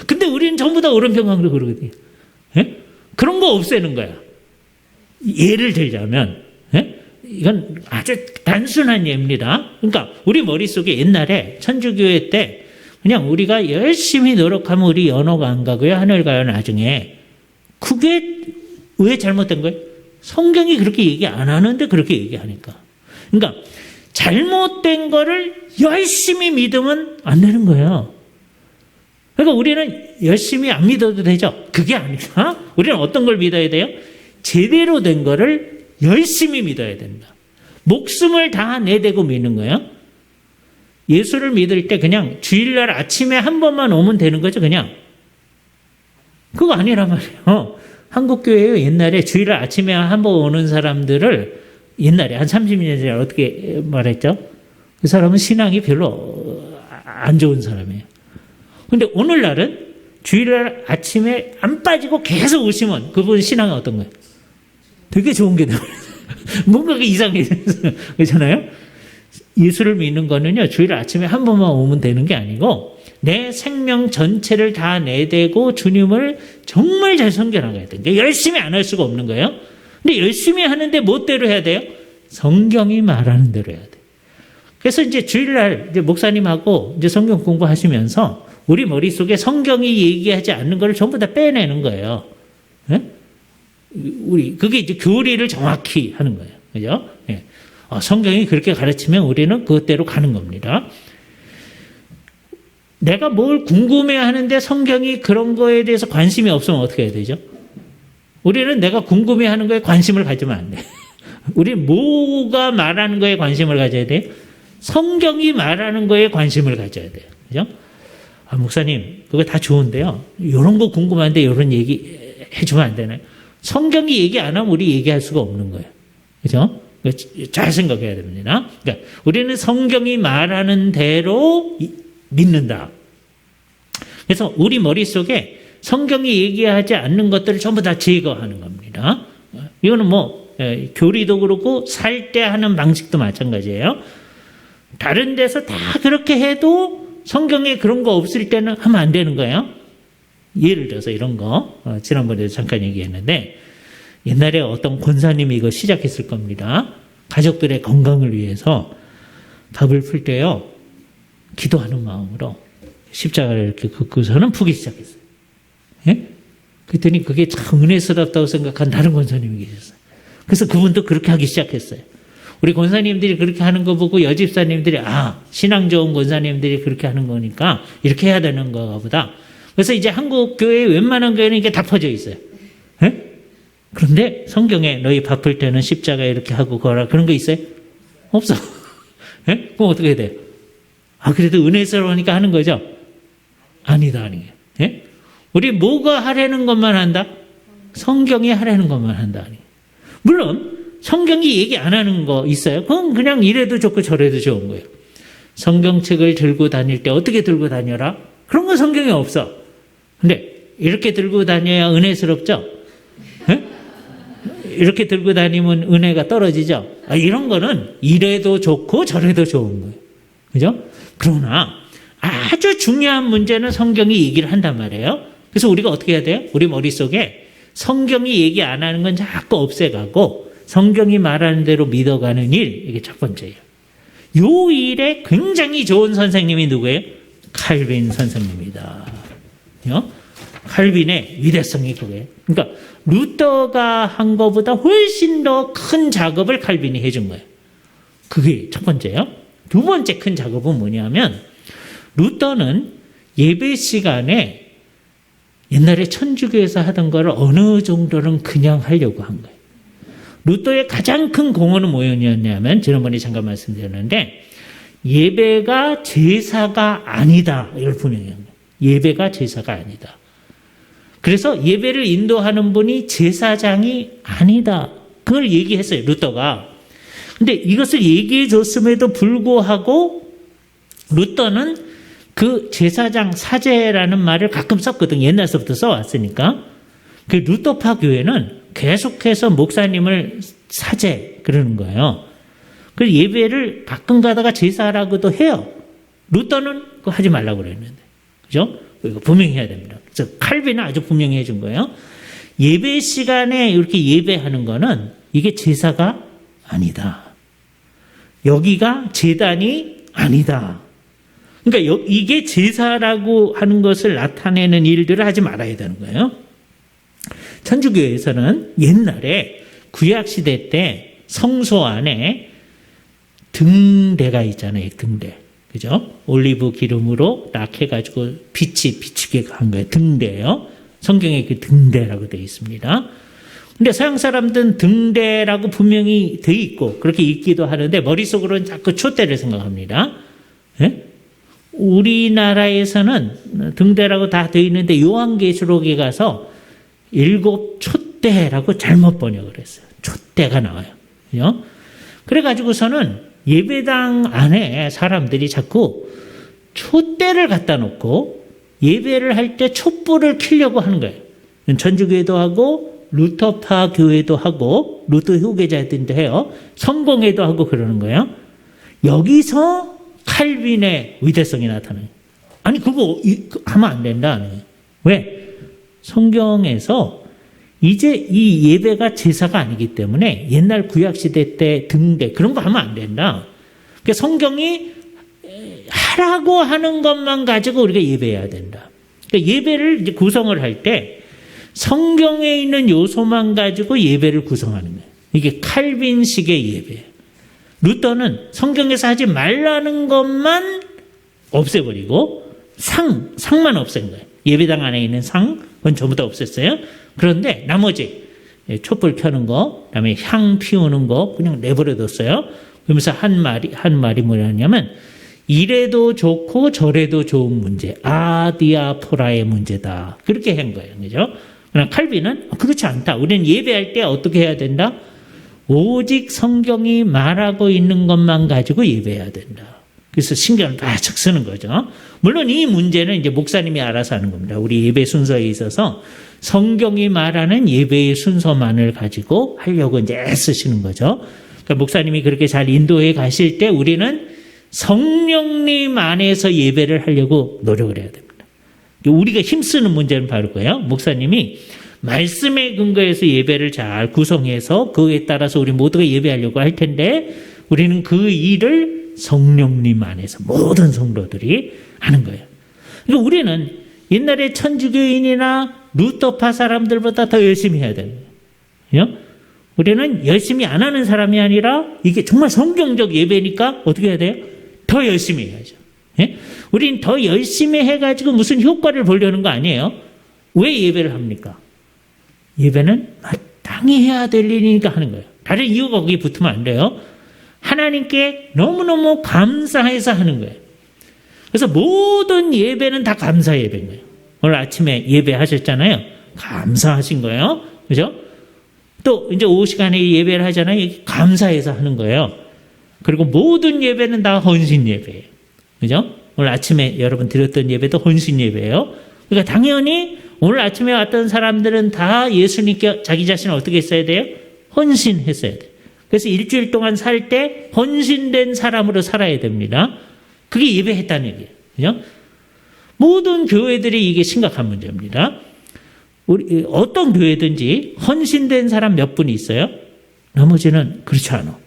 근데 우리는 전부 다 오른편 강도 그러거든요. 예? 그런 거 없애는 거야. 예를 들자면, 예? 이건 아주 단순한 예입니다. 그러니까 우리 머릿속에 옛날에 천주교회 때 그냥 우리가 열심히 노력하면 우리 연호가 안 가고요. 하늘 가요 나중에. 그게 왜 잘못된 거예요? 성경이 그렇게 얘기 안 하는데 그렇게 얘기하니까. 그러니까 잘못된 거를 열심히 믿으면 안 되는 거예요. 그러니까 우리는 열심히 안 믿어도 되죠. 그게 아니라 우리는 어떤 걸 믿어야 돼요? 제대로 된 거를 열심히 믿어야 된다. 목숨을 다 내대고 믿는 거예요. 예수를 믿을 때 그냥 주일날 아침에 한 번만 오면 되는 거죠, 그냥. 그거 아니란 말이에요. 한국교회에 옛날에 주일날 아침에 한 번 오는 사람들을 옛날에 한 30년 전에 어떻게 말했죠? 그 사람은 신앙이 별로 안 좋은 사람이에요. 근데 오늘날은 주일날 아침에 안 빠지고 계속 오시면 그분 신앙은 어떤 거예요? 되게 좋은 게 나와요. 뭔가 이상해요. 그렇잖아요? 예수를 믿는 거는요, 주일 아침에 한 번만 오면 되는 게 아니고, 내 생명 전체를 다 내대고 주님을 정말 잘 섬겨나가야 돼요. 열심히 안 할 수가 없는 거예요. 근데 열심히 하는데 뭐대로 해야 돼요? 성경이 말하는 대로 해야 돼요. 그래서 이제 주일날 이제 목사님하고 이제 성경 공부하시면서 우리 머릿속에 성경이 얘기하지 않는 걸 전부 다 빼내는 거예요. 네? 그게 이제 교리를 정확히 하는 거예요. 그죠? 예. 성경이 그렇게 가르치면 우리는 그것대로 가는 겁니다. 내가 뭘 궁금해 하는데 성경이 그런 거에 대해서 관심이 없으면 어떻게 해야 되죠? 우리는 내가 궁금해 하는 거에 관심을 가지면 안 돼. 우리는 뭐가 말하는 거에 관심을 가져야 돼요? 성경이 말하는 거에 관심을 가져야 돼요. 그죠? 목사님, 그거 다 좋은데요. 이런 거 궁금한데 이런 얘기 해주면 안 되나요? 성경이 얘기 안 하면 우리 얘기할 수가 없는 거예요. 그죠? 잘 생각해야 됩니다. 그러니까 우리는 성경이 말하는 대로 믿는다. 그래서 우리 머릿속에 성경이 얘기하지 않는 것들을 전부 다 제거하는 겁니다. 이거는 뭐 교리도 그렇고 살 때 하는 방식도 마찬가지예요. 다른 데서 다 그렇게 해도 성경에 그런 거 없을 때는 하면 안 되는 거예요. 예를 들어서 이런 거 지난번에도 잠깐 얘기했는데 옛날에 어떤 권사님이 이거 시작했을 겁니다. 가족들의 건강을 위해서 밥을 풀 때요. 기도하는 마음으로 십자가를 이렇게 긋고서는 푸기 시작했어요. 예? 그랬더니 그게 참 은혜스럽다고 생각한 다른 권사님이 계셨어요. 그래서 그분도 그렇게 하기 시작했어요. 우리 권사님들이 그렇게 하는 거 보고 여집사님들이 신앙 좋은 권사님들이 그렇게 하는 거니까 이렇게 해야 되는 거가 보다. 그래서 이제 한국 교회 웬만한 교회는 이게 다 퍼져 있어요. 예? 그런데 성경에 너희 바쁠 때는 십자가 이렇게 하고 거라 그런 거 있어요? 없어. 예? 그럼 어떻게 해야 돼요? 그래도 은혜스러우니까 하는 거죠? 아니다, 아니에요. 예? 우리 뭐가 하라는 것만 한다? 성경이 하라는 것만 한다. 물론 성경이 얘기 안 하는 거 있어요. 그건 그냥 이래도 좋고 저래도 좋은 거예요. 성경책을 들고 다닐 때 어떻게 들고 다녀라? 그런 건 성경에 없어. 근데 이렇게 들고 다녀야 은혜스럽죠? 예? 이렇게 들고 다니면 은혜가 떨어지죠? 이런 거는 이래도 좋고 저래도 좋은 거예요. 그죠? 그러나 아주 중요한 문제는 성경이 얘기를 한단 말이에요. 그래서 우리가 어떻게 해야 돼요? 우리 머릿속에 성경이 얘기 안 하는 건 자꾸 없애가고 성경이 말하는 대로 믿어가는 일, 이게 첫 번째예요. 요 일에 굉장히 좋은 선생님이 누구예요? 칼빈 선생님이다. 칼빈의 위대성이 그거예요. 그러니까 루터가 한 것보다 훨씬 더 큰 작업을 칼빈이 해준 거예요. 그게 첫 번째요. 두 번째 큰 작업은 뭐냐면 루터는 예배 시간에 옛날에 천주교에서 하던 거를 어느 정도는 그냥 하려고 한 거예요. 루터의 가장 큰 공헌은 뭐였냐면 지난번에 잠깐 말씀드렸는데 예배가 제사가 아니다. 이걸 분명히 합니다. 예배가 제사가 아니다. 그래서 예배를 인도하는 분이 제사장이 아니다. 그걸 얘기했어요. 루터가. 근데 이것을 얘기해 줬음에도 불구하고 루터는 그 제사장 사제라는 말을 가끔 썼거든. 옛날서부터 써왔으니까. 그 루터파 교회는 계속해서 목사님을 사제 그러는 거예요. 그래서 예배를 가끔 가다가 제사라고도 해요. 루터는 그거 하지 말라고 그랬는데. 그죠? 이거 분명히 해야 됩니다. 그래서 칼빈은 아주 분명히 해준 거예요. 예배 시간에 이렇게 예배하는 거는 이게 제사가 아니다. 여기가 제단이 아니다. 그러니까 이게 제사라고 하는 것을 나타내는 일들을 하지 말아야 되는 거예요. 천주교에서는 옛날에 구약시대 때 성소 안에 등대가 있잖아요. 등대. 그죠? 올리브 기름으로 딱 해가지고 비치게 한 거예요. 등대요. 성경에 그 등대라고 되어 있습니다. 근데 서양 사람들은 등대라고 분명히 되어 있고 그렇게 읽기도 하는데 머릿속으로는 자꾸 촛대를 생각합니다. 예? 우리나라에서는 등대라고 다 되어 있는데 요한계시록에 가서 7 촛대라고 잘못 번역을 했어요. 촛대가 나와요. 그죠? 그래가지고서는 예배당 안에 사람들이 자꾸 촛대를 갖다 놓고 예배를 할 때 촛불을 켜려고 하는 거예요. 천주교회도 하고 루터파 교회도 하고 루터 후계자들도 해요. 성공회도 하고 그러는 거예요. 여기서 칼빈의 위대성이 나타나요. 아니 그거 하면 안 된다. 왜? 성경에서 이제 이 예배가 제사가 아니기 때문에 옛날 구약시대 때 등대 그런 거 하면 안 된다. 그러니까 성경이 하라고 하는 것만 가지고 우리가 예배해야 된다. 그러니까 예배를 이제 구성을 할 때 성경에 있는 요소만 가지고 예배를 구성하는 거예요. 이게 칼빈식의 예배예요. 루터는 성경에서 하지 말라는 것만 없애버리고 상만 없앤 거예요. 예배당 안에 있는 상, 그건 전부 다 없앴어요. 그런데 나머지 촛불 켜는 거, 그다음에 향 피우는 거 그냥 내버려뒀어요. 그러면서 한 말이 뭐냐면 이래도 좋고 저래도 좋은 문제, 아디아포라의 문제다. 그렇게 한 거예요. 그죠? 그러나 칼빈은 그렇지 않다. 우리는 예배할 때 어떻게 해야 된다? 오직 성경이 말하고 있는 것만 가지고 예배해야 된다. 그래서 신경을 바짝 쓰는 거죠. 물론 이 문제는 이제 목사님이 알아서 하는 겁니다. 우리 예배 순서에 있어서 성경이 말하는 예배의 순서만을 가지고 하려고 이제 애쓰시는 거죠. 그러니까 목사님이 그렇게 잘 인도해 가실 때 우리는 성령님 안에서 예배를 하려고 노력을 해야 됩니다. 우리가 힘쓰는 문제는 바로 그거예요. 목사님이 말씀에 근거해서 예배를 잘 구성해서 그에 따라서 우리 모두가 예배하려고 할 텐데 우리는 그 일을 성령님 안에서 모든 성도들이 하는 거예요. 그러니까 우리는 옛날에 천주교인이나 루터파 사람들보다 더 열심히 해야 됩니다. 우리는 열심히 안 하는 사람이 아니라 이게 정말 성경적 예배니까 어떻게 해야 돼요? 더 열심히 해야죠. 우리는 더 열심히 해가지고 무슨 효과를 보려는 거 아니에요. 왜 예배를 합니까? 예배는 마땅히 해야 될 일이니까 하는 거예요. 다른 이유가 거기 붙으면 안 돼요. 하나님께 너무너무 감사해서 하는 거예요. 그래서 모든 예배는 다 감사 예배인 거예요. 오늘 아침에 예배하셨잖아요. 감사하신 거예요. 그죠? 또 이제 오후 시간에 예배를 하잖아요. 감사해서 하는 거예요. 그리고 모든 예배는 다 헌신 예배예요. 그죠? 오늘 아침에 여러분 드렸던 예배도 헌신 예배예요. 그러니까 당연히 오늘 아침에 왔던 사람들은 다 예수님께 자기 자신을 어떻게 했어야 돼요? 헌신했어야 돼요. 그래서 일주일 동안 살 때 헌신된 사람으로 살아야 됩니다. 그게 예배했다는 얘기예요. 그죠? 모든 교회들이 이게 심각한 문제입니다. 우리 어떤 교회든지 헌신된 사람 몇 분이 있어요? 나머지는 그렇지 않아.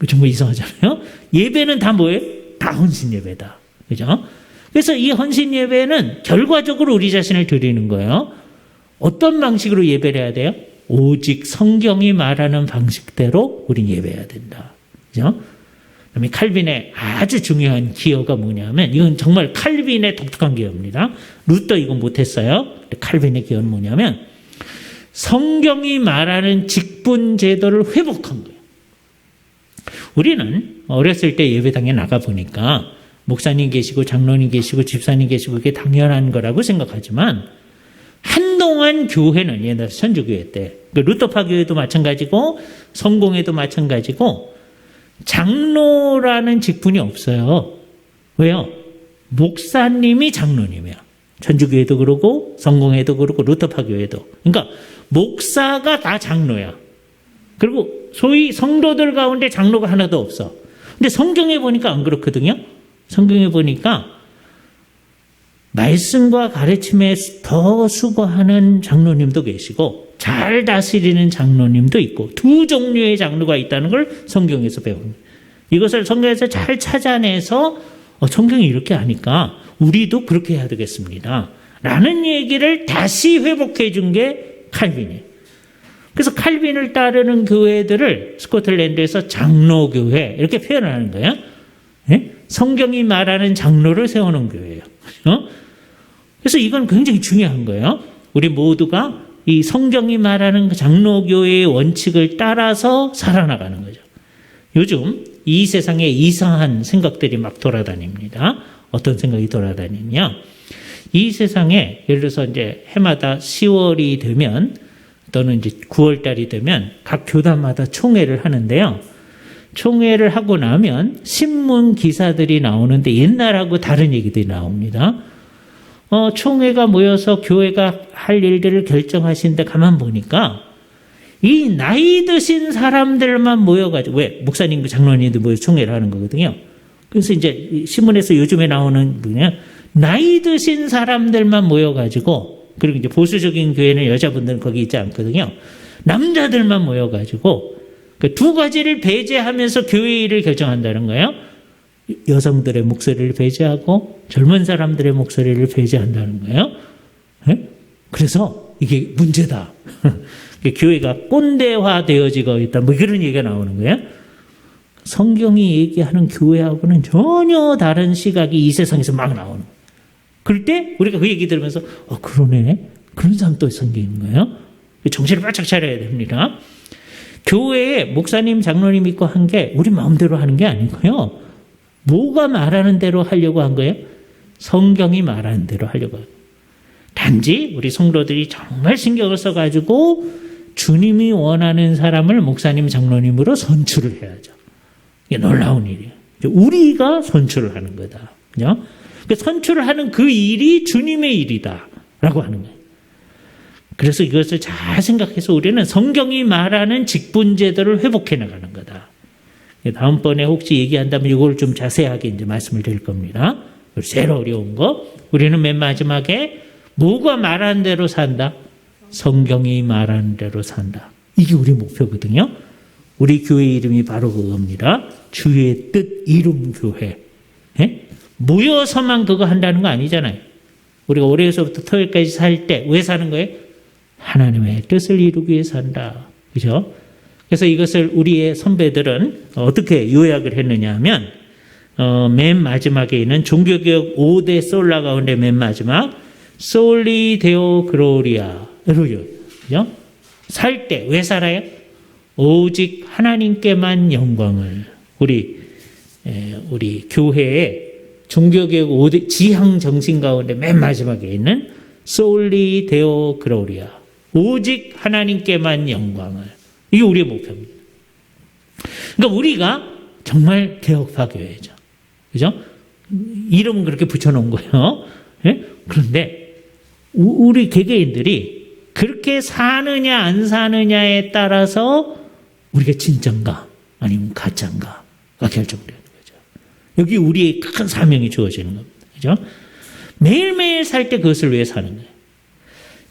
정말 이상하잖아요. 예배는 다 뭐예요? 다 헌신 예배다. 그죠? 그래서 이 헌신 예배는 결과적으로 우리 자신을 드리는 거예요. 어떤 방식으로 예배를 해야 돼요? 오직 성경이 말하는 방식대로 우린 예배해야 된다. 그죠? 그다음에 칼빈의 아주 중요한 기여가 뭐냐면 이건 정말 칼빈의 독특한 기여입니다. 루터 이건 못했어요. 칼빈의 기여는 뭐냐면 성경이 말하는 직분 제도를 회복한 거예요. 우리는 어렸을 때 예배당에 나가보니까 목사님 계시고 장로님 계시고 집사님 계시고 그게 당연한 거라고 생각하지만 한동안 교회는 옛날 천주교회 때 루터파 교회도 마찬가지고 성공회도 마찬가지고 장로라는 직분이 없어요. 왜요? 목사님이 장로님이야. 천주교회도 그러고 성공회도 그러고 루터파 교회도. 그러니까 목사가 다 장로야. 그리고 소위 성도들 가운데 장로가 하나도 없어. 근데 성경에 보니까 안 그렇거든요. 성경에 보니까 말씀과 가르침에 더 수고하는 장로님도 계시고 잘 다스리는 장로님도 있고 두 종류의 장로가 있다는 걸 성경에서 배웁니다. 이것을 성경에서 잘 찾아내서 성경이 이렇게 하니까 우리도 그렇게 해야 되겠습니다. 라는 얘기를 다시 회복해 준 게 칼빈이에요. 그래서 칼빈을 따르는 교회들을 스코틀랜드에서 장로교회 이렇게 표현을 하는 거예요. 네? 성경이 말하는 장로를 세우는 교회예요. 그래서 이건 굉장히 중요한 거예요. 우리 모두가 이 성경이 말하는 장로교회의 원칙을 따라서 살아나가는 거죠. 요즘 이 세상에 이상한 생각들이 막 돌아다닙니다. 어떤 생각이 돌아다니냐? 이 세상에 예를 들어서 이제 해마다 10월이 되면 또는 이제 9월 달이 되면 각 교단마다 총회를 하는데요. 총회를 하고 나면 신문 기사들이 나오는데 옛날하고 다른 얘기들이 나옵니다. 총회가 모여서 교회가 할 일들을 결정하시는데 가만 보니까 이 나이 드신 사람들만 모여가지고 왜 목사님과 장로님도 모여 총회를 하는 거거든요. 그래서 이제 신문에서 요즘에 나오는 뭐냐 나이 드신 사람들만 모여가지고 그리고 이제 보수적인 교회는 여자분들은 거기 있지 않거든요. 남자들만 모여가지고 그 두 가지를 배제하면서 교회 일을 결정한다는 거예요. 여성들의 목소리를 배제하고 젊은 사람들의 목소리를 배제한다는 거예요. 네? 그래서 이게 문제다. 교회가 꼰대화 되어지고 있다. 뭐 그런 얘기가 나오는 거예요. 성경이 얘기하는 교회하고는 전혀 다른 시각이 이 세상에서 막 나오는 거예요. 그럴 때 우리가 그 얘기 들으면서 그러네. 그런 사람 또 생기는 거예요. 정신을 바짝 차려야 됩니다. 교회에 목사님, 장로님 있고 한 게 우리 마음대로 하는 게 아니고요. 뭐가 말하는 대로 하려고 한 거예요? 성경이 말하는 대로 하려고 하는 거예요. 단지 우리 성도들이 정말 신경을 써가지고 주님이 원하는 사람을 목사님, 장로님으로 선출을 해야죠. 이게 놀라운 일이에요. 우리가 선출을 하는 거다. 그죠? 선출을 하는 그 일이 주님의 일이다라고 하는 거예요. 그래서 이것을 잘 생각해서 우리는 성경이 말하는 직분제도를 회복해 나가는 거다. 다음번에 혹시 얘기한다면 이걸 좀 자세하게 이제 말씀을 드릴 겁니다. 제일 어려운 거. 우리는 맨 마지막에 뭐가 말하는 대로 산다? 성경이 말하는 대로 산다. 이게 우리 목표거든요. 우리 교회 이름이 바로 그겁니다. 주의 뜻 이룸 교회. 모여서만 그거 한다는 거 아니잖아요. 우리가 월요일서부터 토요일까지 살 때 왜 사는 거예요? 하나님의 뜻을 이루기 위해 산다. 그죠? 그래서 이것을 우리의 선배들은 어떻게 요약을 했느냐 하면 맨 마지막에 있는 종교개혁 5대 솔라 가운데 맨 마지막 솔리 데오 글로리아로 그죠? 살 때 왜 살아요? 오직 하나님께만 영광을. 우리 교회의 종교개혁 5대 지향 정신 가운데 맨 마지막에 있는 솔리 데오 글로리아. 오직 하나님께만 영광을. 이게 우리의 목표입니다. 그러니까 우리가 정말 개혁파교회죠. 그죠? 이름은 그렇게 붙여놓은 거예요. 네? 그런데 우리 개개인들이 그렇게 사느냐 안 사느냐에 따라서 우리가 진짠가 아니면 가짠가가 결정되는 거죠. 여기 우리의 큰 사명이 주어지는 겁니다. 그죠? 매일매일 살 때 그것을 왜 사는 거예요?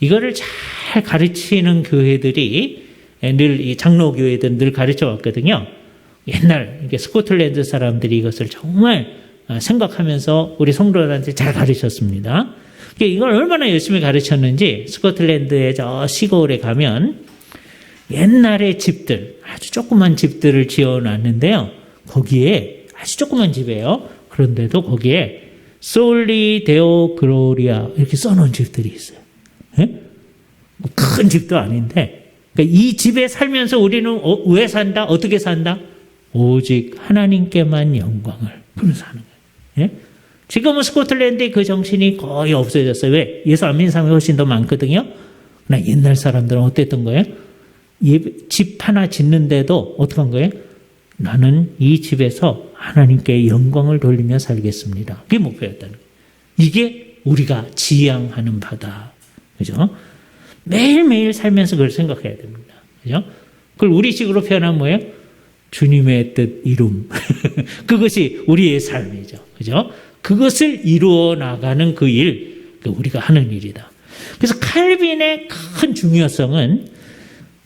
이거를 잘 가르치는 교회들이 늘 이 장로교회들은 늘 가르쳐 왔거든요. 옛날 이게 스코틀랜드 사람들이 이것을 정말 생각하면서 우리 성도들한테 잘 가르쳤습니다. 이걸 얼마나 열심히 가르쳤는지 스코틀랜드의 저 시골에 가면 옛날의 집들, 아주 조그만 집들을 지어놨는데요. 거기에 아주 조그만 집이에요. 그런데도 거기에 솔리 데오 글로리아 이렇게 써놓은 집들이 있어요. 네? 큰 집도 아닌데 그러니까 이 집에 살면서 우리는 왜 산다? 어떻게 산다? 오직 하나님께만 영광을 그러면서 사는 거예요. 네? 지금은 스코틀랜드의 그 정신이 거의 없어졌어요. 왜? 예수 안 믿는 사람이 훨씬 더 많거든요. 그러나 옛날 사람들은 어땠던 거예요? 집 하나 짓는데도 어떻게 한 거예요? 나는 이 집에서 하나님께 영광을 돌리며 살겠습니다. 그게 목표였다는 거예요. 이게 우리가 지향하는 바다. 그죠? 매일매일 살면서 그걸 생각해야 됩니다. 그죠? 그걸 우리식으로 표현하면 뭐예요? 주님의 뜻 이룸. 그것이 우리의 삶이죠. 그죠? 그것을 이루어 나가는 그 일, 우리가 하는 일이다. 그래서 칼빈의 큰 중요성은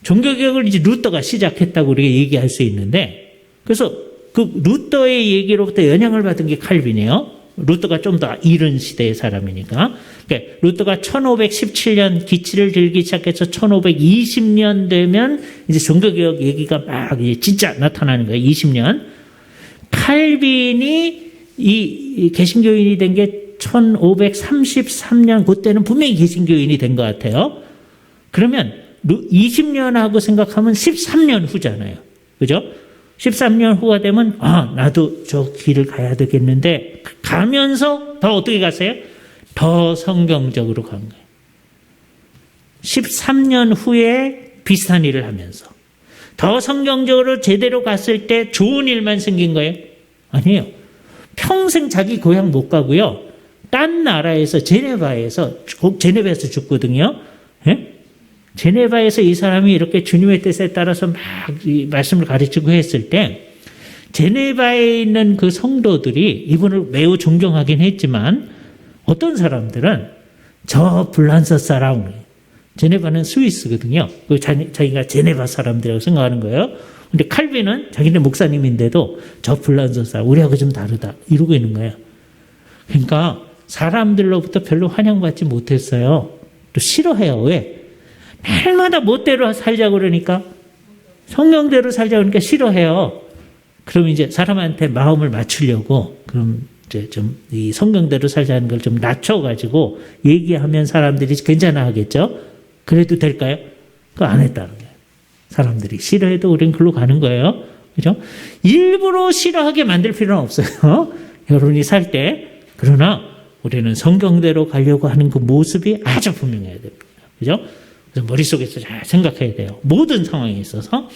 종교개혁을 이제 루터가 시작했다고 우리가 얘기할 수 있는데, 그래서 그 루터의 얘기로부터 영향을 받은 게 칼빈이에요. 루터가 좀 더 이른 시대의 사람이니까. 그러니까 루터가 1517년 기치를 들기 시작해서 1520년 되면 이제 종교개혁 얘기가 막 이제 진짜 나타나는 거예요. 20년. 칼빈이 이 개신교인이 된 게 1533년, 그때는 분명히 개신교인이 된 것 같아요. 그러면 20년하고 생각하면 13년 후잖아요. 그죠? 13년 후가 되면, 나도 저 길을 가야 되겠는데, 가면서 더 어떻게 갔어요? 더 성경적으로 간 거예요. 13년 후에 비슷한 일을 하면서, 더 성경적으로 제대로 갔을 때 좋은 일만 생긴 거예요? 아니에요. 평생 자기 고향 못 가고요. 딴 나라에서 제네바에서 죽거든요. 예? 제네바에서 이 사람이 이렇게 주님의 뜻에 따라서 막 이 말씀을 가르치고 했을 때 제네바에 있는 그 성도들이 이분을 매우 존경하긴 했지만 어떤 사람들은 저 불란서 사람, 제네바는 스위스거든요. 자기가 제네바 사람들이라고 생각하는 거예요. 근데 칼빈은 자기네 목사님인데도 저 불란서 사람, 우리하고 좀 다르다 이러고 있는 거예요. 그러니까 사람들로부터 별로 환영받지 못했어요. 또 싫어해요. 왜? 날마다 멋대로 살자고 그러니까, 성경대로 살자고 그러니까 싫어해요. 그럼 이제 사람한테 마음을 맞추려고, 그럼 이제 좀 이 성경대로 살자는 걸 좀 낮춰가지고 얘기하면 사람들이 괜찮아 하겠죠? 그래도 될까요? 그거 안 했다는 거예요. 사람들이 싫어해도 우린 글로 가는 거예요. 그죠? 일부러 싫어하게 만들 필요는 없어요. 여러분이 살 때. 그러나 우리는 성경대로 가려고 하는 그 모습이 아주 분명해야 됩니다. 그죠? 그래서 머릿속에서 잘 생각해야 돼요. 모든 상황에 있어서.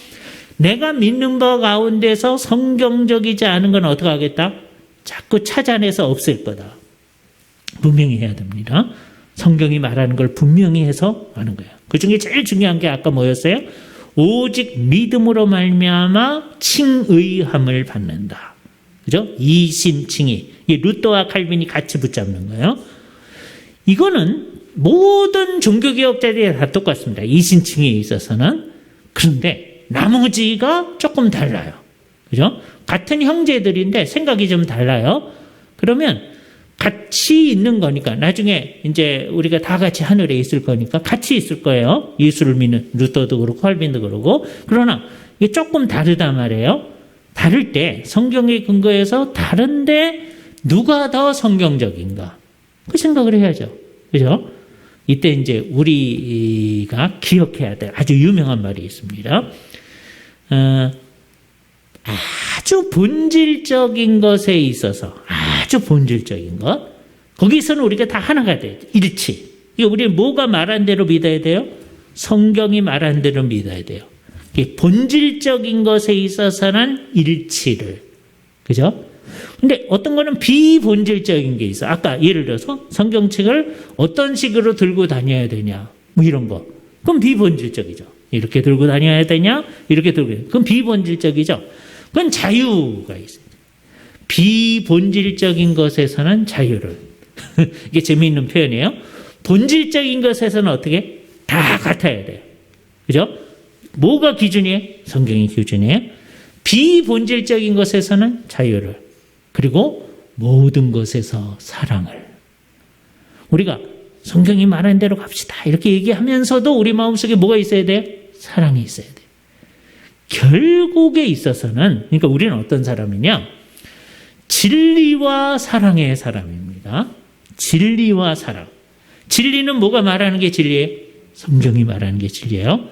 내가 믿는 바 가운데서 성경적이지 않은 건 어떻게 하겠다? 자꾸 찾아내서 없앨 거다. 분명히 해야 됩니다. 성경이 말하는 걸 분명히 해서 하는 거예요. 그 중에 제일 중요한 게 아까 뭐였어요? 오직 믿음으로 말미암아 칭의함을 받는다. 그죠? 이신칭의. 이 루터와 칼빈이 같이 붙잡는 거예요. 이거는 모든 종교개혁자들이 다 똑같습니다. 이신칭의에 있어서는. 그런데 나머지가 조금 달라요. 그죠? 같은 형제들인데 생각이 좀 달라요. 그러면 같이 있는 거니까 나중에 이제 우리가 다 같이 하늘에 있을 거니까 같이 있을 거예요. 예수를 믿는 루터도 그렇고 칼빈도 그렇고. 그러나 이게 조금 다르단 말이에요. 다를 때 성경에 근거해서 다른데 누가 더 성경적인가? 그 생각을 해야죠. 그죠? 이때 이제 우리가 기억해야 될 아주 유명한 말이 있습니다. 아주 본질적인 것에 있어서 아주 본질적인 것 거기서는 우리가 다 하나가 돼요. 일치. 이게 우리 뭐가 말한 대로 믿어야 돼요? 성경이 말한 대로 믿어야 돼요. 본질적인 것에 있어서는 일치를. 그죠? 근데 어떤 거는 비본질적인 게 있어. 아까 예를 들어서 성경책을 어떤 식으로 들고 다녀야 되냐. 뭐 이런 거. 그럼 비본질적이죠. 이렇게 들고 다녀야 되냐? 이렇게 들고. 그럼 비본질적이죠. 그건 자유가 있어요. 비본질적인 것에서는 자유를. 이게 재미있는 표현이에요. 본질적인 것에서는 어떻게? 다 같아야 돼요. 그죠? 뭐가 기준이에요? 성경이 기준이에요. 비본질적인 것에서는 자유를. 그리고 모든 것에서 사랑을. 우리가 성경이 말한 대로 갑시다. 이렇게 얘기하면서도 우리 마음속에 뭐가 있어야 돼요? 사랑이 있어야 돼요. 결국에 있어서는, 그러니까 우리는 어떤 사람이냐? 진리와 사랑의 사람입니다. 진리와 사랑. 진리는 뭐가 말하는 게 진리예요? 성경이 말하는 게 진리예요.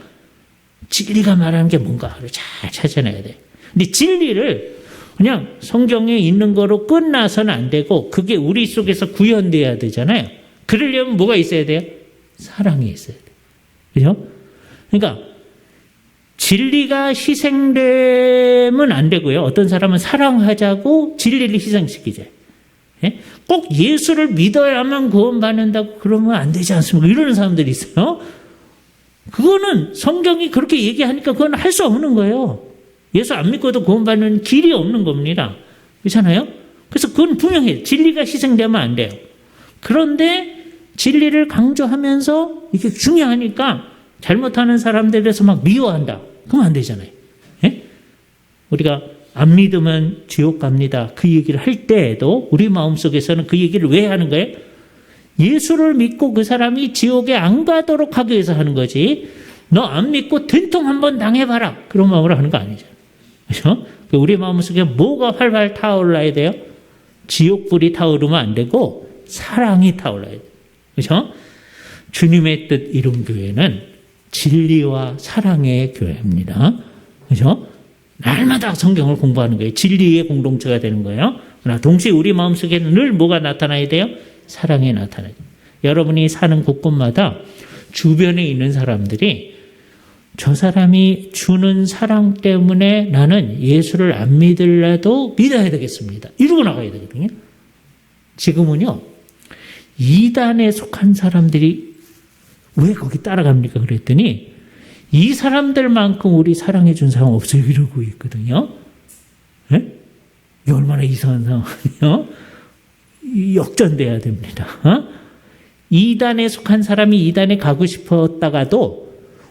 진리가 말하는 게 뭔가를 잘 찾아내야 돼요. 근데 진리를 그냥 성경에 있는 거로 끝나서는 안 되고 그게 우리 속에서 구현돼야 되잖아요. 그러려면 뭐가 있어야 돼요? 사랑이 있어야 돼요. 그죠? 그러니까 진리가 희생되면 안 되고요. 어떤 사람은 사랑하자고 진리를 희생시키죠. 예? 꼭 예수를 믿어야만 구원받는다고 그러면 안 되지 않습니까? 이러는 사람들이 있어요. 그거는 성경이 그렇게 얘기하니까 그건 할 수 없는 거예요. 예수 안 믿고도 구원받는 길이 없는 겁니다. 그렇잖아요? 그래서 그건 분명해요. 진리가 희생되면 안 돼요. 그런데 진리를 강조하면서 이게 중요하니까 잘못하는 사람들에 대해서 막 미워한다. 그러면 안 되잖아요. 예? 우리가 안 믿으면 지옥 갑니다. 그 얘기를 할 때에도 우리 마음속에서는 그 얘기를 왜 하는 거예요? 예수를 믿고 그 사람이 지옥에 안 가도록 하기 위해서 하는 거지. 너 안 믿고 된통 한번 당해봐라. 그런 마음으로 하는 거 아니죠. 그렇죠? 우리 마음속에 뭐가 활활 타올라야 돼요? 지옥불이 타오르면 안 되고 사랑이 타올라야 돼요. 그렇죠? 주님의 뜻 이룬 교회는 진리와 사랑의 교회입니다. 그렇죠? 날마다 성경을 공부하는 거예요. 진리의 공동체가 되는 거예요. 그러나 동시에 우리 마음속에는 늘 뭐가 나타나야 돼요? 사랑이 나타나요. 여러분이 사는 곳곳마다 주변에 있는 사람들이 저 사람이 주는 사랑 때문에 나는 예수를 안 믿을래도 믿어야 되겠습니다. 이러고 나가야 되거든요. 지금은요, 이단에 속한 사람들이 왜 거기 따라갑니까? 그랬더니 이 사람들만큼 우리 사랑해 준 사람 없어요. 이러고 있거든요. 네? 이게 얼마나 이상한 상황이요? 역전돼야 됩니다. 이단에 속한 사람이 이단에 가고 싶었다가도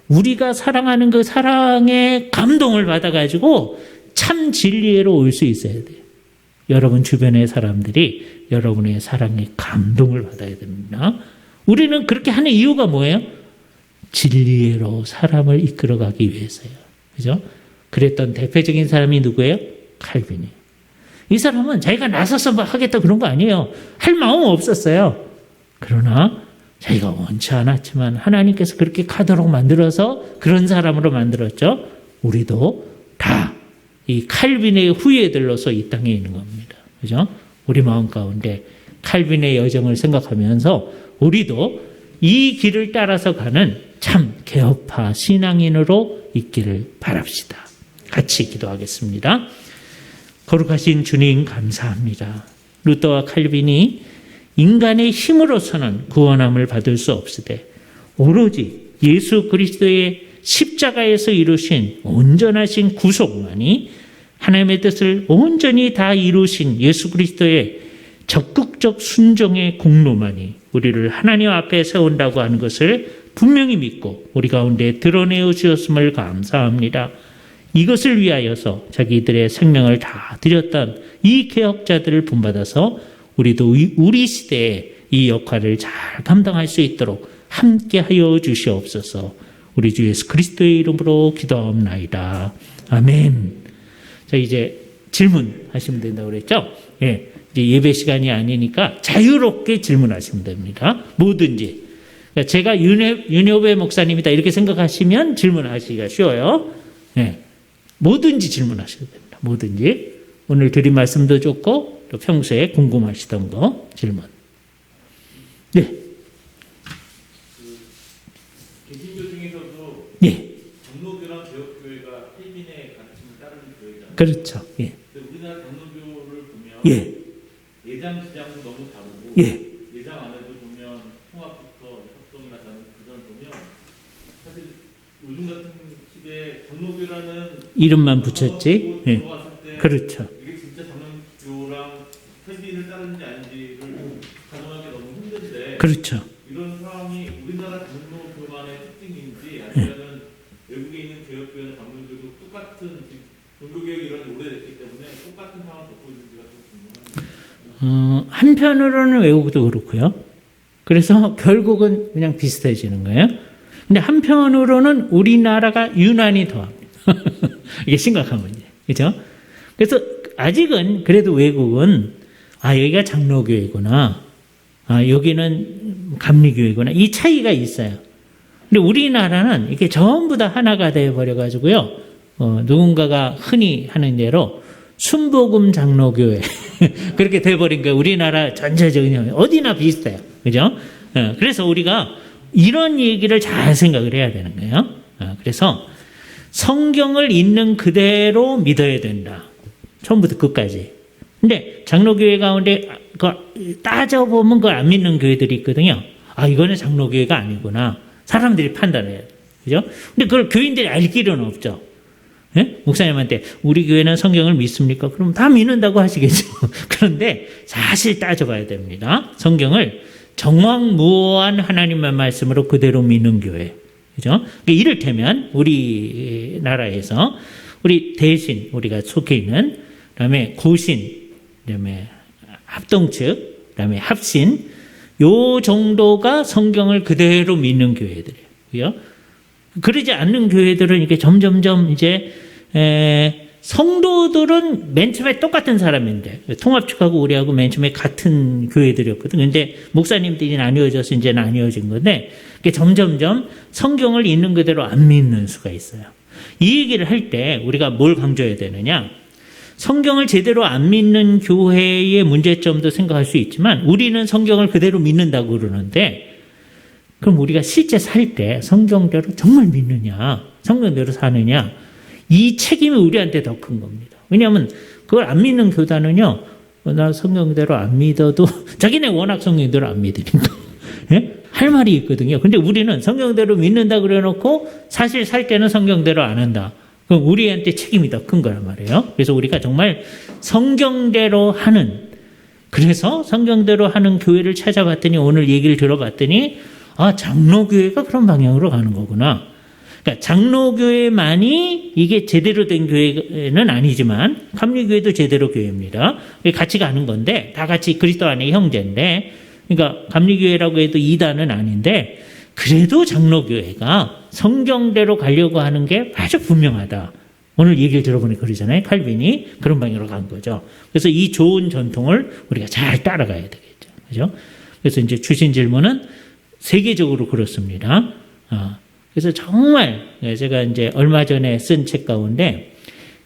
우리가 사랑하는 그 사랑의 감동을 받아가지고 참 진리로 올 수 있어야 돼요. 여러분 주변의 사람들이 여러분의 사랑의 감동을 받아야 됩니다. 우리는 그렇게 하는 이유가 뭐예요? 진리로 사람을 이끌어가기 위해서요. 그죠? 그랬던 대표적인 사람이 누구예요? 칼빈이에요. 이 사람은 자기가 나서서 하겠다 그런 거 아니에요. 할 마음은 없었어요. 그러나 자기가 원치 않았지만 하나님께서 그렇게 가도록 만들어서 그런 사람으로 만들었죠. 우리도 다 이 칼빈의 후예들로서 이 땅에 있는 겁니다. 그죠? 우리 마음 가운데 칼빈의 여정을 생각하면서 우리도 이 길을 따라서 가는 참 개혁파 신앙인으로 있기를 바랍시다. 같이 기도하겠습니다. 거룩하신 주님 감사합니다. 루터와 칼빈이 인간의 힘으로서는 구원함을 받을 수 없으되 오로지 예수 그리스도의 십자가에서 이루신 온전하신 구속만이 하나님의 뜻을 온전히 다 이루신 예수 그리스도의 적극적 순종의 공로만이 우리를 하나님 앞에 세운다고 하는 것을 분명히 믿고 우리 가운데 드러내어 주셨음을 감사합니다. 이것을 위하여서 자기들의 생명을 다 드렸던 이 개혁자들을 본받아서 우리도 우리 시대에 이 역할을 잘 감당할 수 있도록 함께하여 주시옵소서. 우리 주 예수 그리스도의 이름으로 기도하옵나이다. 아멘. 자, 이제 질문하시면 된다고 그랬죠? 예. 이제 예배 시간이 아니니까 자유롭게 질문하시면 됩니다. 뭐든지. 그러니까 제가 윤여배 목사님이다 이렇게 생각하시면 질문하시기가 쉬워요. 예. 뭐든지 질문하셔도 됩니다. 뭐든지. 오늘 드린 말씀도 좋고 또 평소에 궁금하시던 거 질문. 네. 개신교 중에서도 예. 장로교랑 개혁교회가 헬빈의 가르침을 따르는 교회잖아요. 그렇죠. 예. 근데 우리나라 장로교를 보면 예. 예장 지장도 너무 다르고 예. 예장 안에도 보면 통합부터 협동이나 그런 보면 사실 요즘 같은 시대에 장로교라는 이름만 붙였지. 예. 들어갔을 때 그렇죠. 이게 진짜 장로교랑 헬빈을 따르는지 아닌지를 가정하기 너무 힘든데 그렇죠. 이런 상황이 우리나라 장로교만의 특징인지 아니면은 외국에 있는 개혁교회나 장로교도 똑같은 종교개혁이 이런 오래됐기 때문에 똑같은 상황을 겪고 있는지가 좀 궁금합니다. 한편으로는 외국도 그렇고요. 그래서 결국은 그냥 비슷해지는 거예요. 근데 한편으로는 우리나라가 유난히 더합니다. 이게 심각한 문제. 그죠? 그래서 아직은 그래도 외국은 여기가 장로교회구나. 여기는 감리교회구나. 이 차이가 있어요. 근데 우리나라는 이게 전부 다 하나가 되어버려가지고요. 누군가가 흔히 하는 대로 순복음 장로교회. 그렇게 돼버린 거예요. 우리나라 전체적인 어디나 비슷해요. 그죠? 그래서 우리가 이런 얘기를 잘 생각을 해야 되는 거예요. 그래서 성경을 있는 그대로 믿어야 된다. 처음부터 끝까지. 근데 장로교회 가운데 따져보면 그걸 안 믿는 교회들이 있거든요. 이거는 장로교회가 아니구나. 사람들이 판단해야 돼요. 그죠? 근데 그걸 교인들이 알 길은 없죠. 예? 목사님한테 우리 교회는 성경을 믿습니까? 그럼 다 믿는다고 하시겠죠. 그런데 사실 따져봐야 됩니다. 성경을 정확무오한 하나님의 말씀으로 그대로 믿는 교회. 그죠? 이를테면 우리나라에서 우리 대신 우리가 속해 있는 그다음에 고신, 그다음에 합동측, 그다음에 합신 요 정도가 성경을 그대로 믿는 교회들이에요. 그죠? 그러지 않는 교회들은 이게 점점점 이제 성도들은 맨 처음에 똑같은 사람인데 통합측하고 우리하고 맨 처음에 같은 교회들이었거든. 근데 목사님들이 나뉘어져서 이제 나뉘어진 건데 이게 점점점 성경을 있는 그대로 안 믿는 수가 있어요. 이 얘기를 할 때 우리가 뭘 강조해야 되느냐? 성경을 제대로 안 믿는 교회의 문제점도 생각할 수 있지만 우리는 성경을 그대로 믿는다고 그러는데 그럼 우리가 실제 살 때 성경대로 정말 믿느냐, 성경대로 사느냐, 이 책임이 우리한테 더 큰 겁니다. 왜냐하면 그걸 안 믿는 교단은요, 나 성경대로 안 믿어도 자기네 워낙 성경대로 안 믿으니까 예? 할 말이 있거든요. 근데 우리는 성경대로 믿는다 그래놓고 사실 살 때는 성경대로 안 한다. 그럼 우리한테 책임이 더 큰 거란 말이에요. 그래서 우리가 정말 성경대로 하는, 그래서 성경대로 하는 교회를 찾아봤더니 오늘 얘기를 들어봤더니 장로교회가 그런 방향으로 가는 거구나. 그러니까 장로교회만이 이게 제대로 된 교회는 아니지만 감리교회도 제대로 교회입니다. 같이 가는 건데 다 같이 그리스도 안의 형제인데, 그러니까 감리교회라고 해도 이단은 아닌데 그래도 장로교회가 성경대로 가려고 하는 게 아주 분명하다. 오늘 얘기를 들어보니 그러잖아요. 칼빈이 그런 방향으로 간 거죠. 그래서 이 좋은 전통을 우리가 잘 따라가야 되겠죠. 그죠? 그래서 이제 주신 질문은 세계적으로 그렇습니다. 그래서 정말 제가 이제 얼마 전에 쓴 책 가운데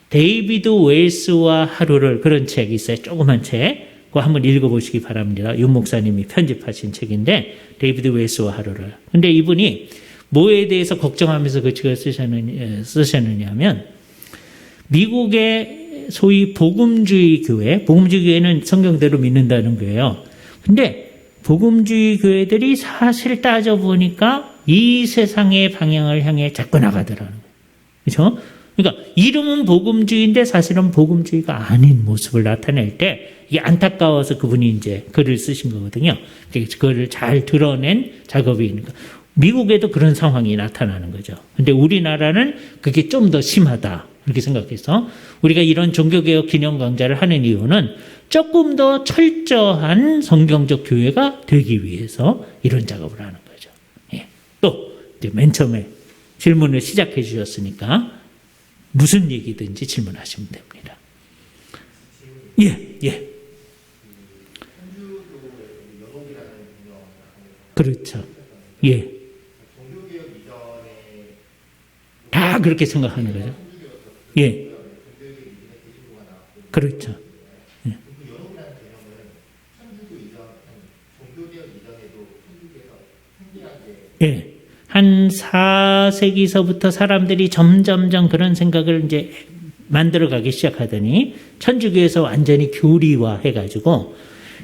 데이비드 웨일스와 하루를, 그런 책이 있어요. 조그만 책. 그거 한번 읽어보시기 바랍니다. 윤 목사님이 편집하신 책인데 데이비드 웨일스와 하루를. 근데 이분이 뭐에 대해서 걱정하면서 그 책을 쓰셨느냐 하면 미국의 소위 복음주의 교회는 성경대로 믿는다는 거예요. 근데 복음주의 교회들이 사실 따져보니까 이 세상의 방향을 향해 자꾸 나가더라는 거예요. 그렇죠? 그러니까 이름은 복음주의인데 사실은 복음주의가 아닌 모습을 나타낼 때 이게 안타까워서 그분이 이제 글을 쓰신 거거든요. 그걸 잘 드러낸 작업이니까. 미국에도 그런 상황이 나타나는 거죠. 근데 우리나라는 그게 좀 더 심하다. 이렇게 생각해서 우리가 이런 종교개혁 기념 강좌를 하는 이유는 조금 더 철저한 성경적 교회가 되기 위해서 이런 작업을 하는 거죠. 예. 또 이제 맨 처음에 질문을 시작해 주셨으니까 무슨 얘기든지 질문하시면 됩니다. 예. 그렇죠. 예. 다 그렇게 생각하는 거죠. 예. 그렇죠. 예. 예. 한 4세기서부터 사람들이 점점점 그런 생각을 이제 만들어가기 시작하더니 천주교에서 완전히 교리화 해가지고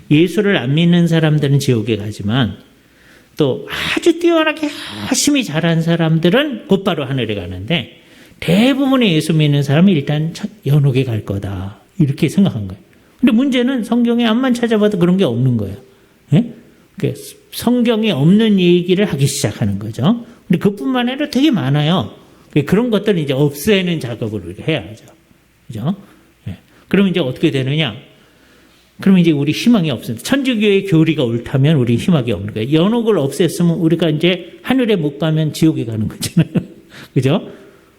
예수를 안 믿는 사람들은 지옥에 가지만 또 아주 뛰어나게 열심히 잘한 사람들은 곧바로 하늘에 가는데 대부분의 예수 믿는 사람은 일단 연옥에 갈 거다. 이렇게 생각한 거예요. 근데 문제는 성경에 암만 찾아봐도 그런 게 없는 거예요. 예? 성경에 없는 얘기를 하기 시작하는 거죠. 근데 그뿐만 아니라 되게 많아요. 그런 것들은 이제 없애는 작업을 우리가 해야죠. 그죠? 예. 그럼 이제 어떻게 되느냐? 그럼 이제 우리 희망이 없습니다. 천주교의 교리가 옳다면 우리 희망이 없는 거예요. 연옥을 없앴으면 우리가 이제 하늘에 못 가면 지옥에 가는 거잖아요. 그죠?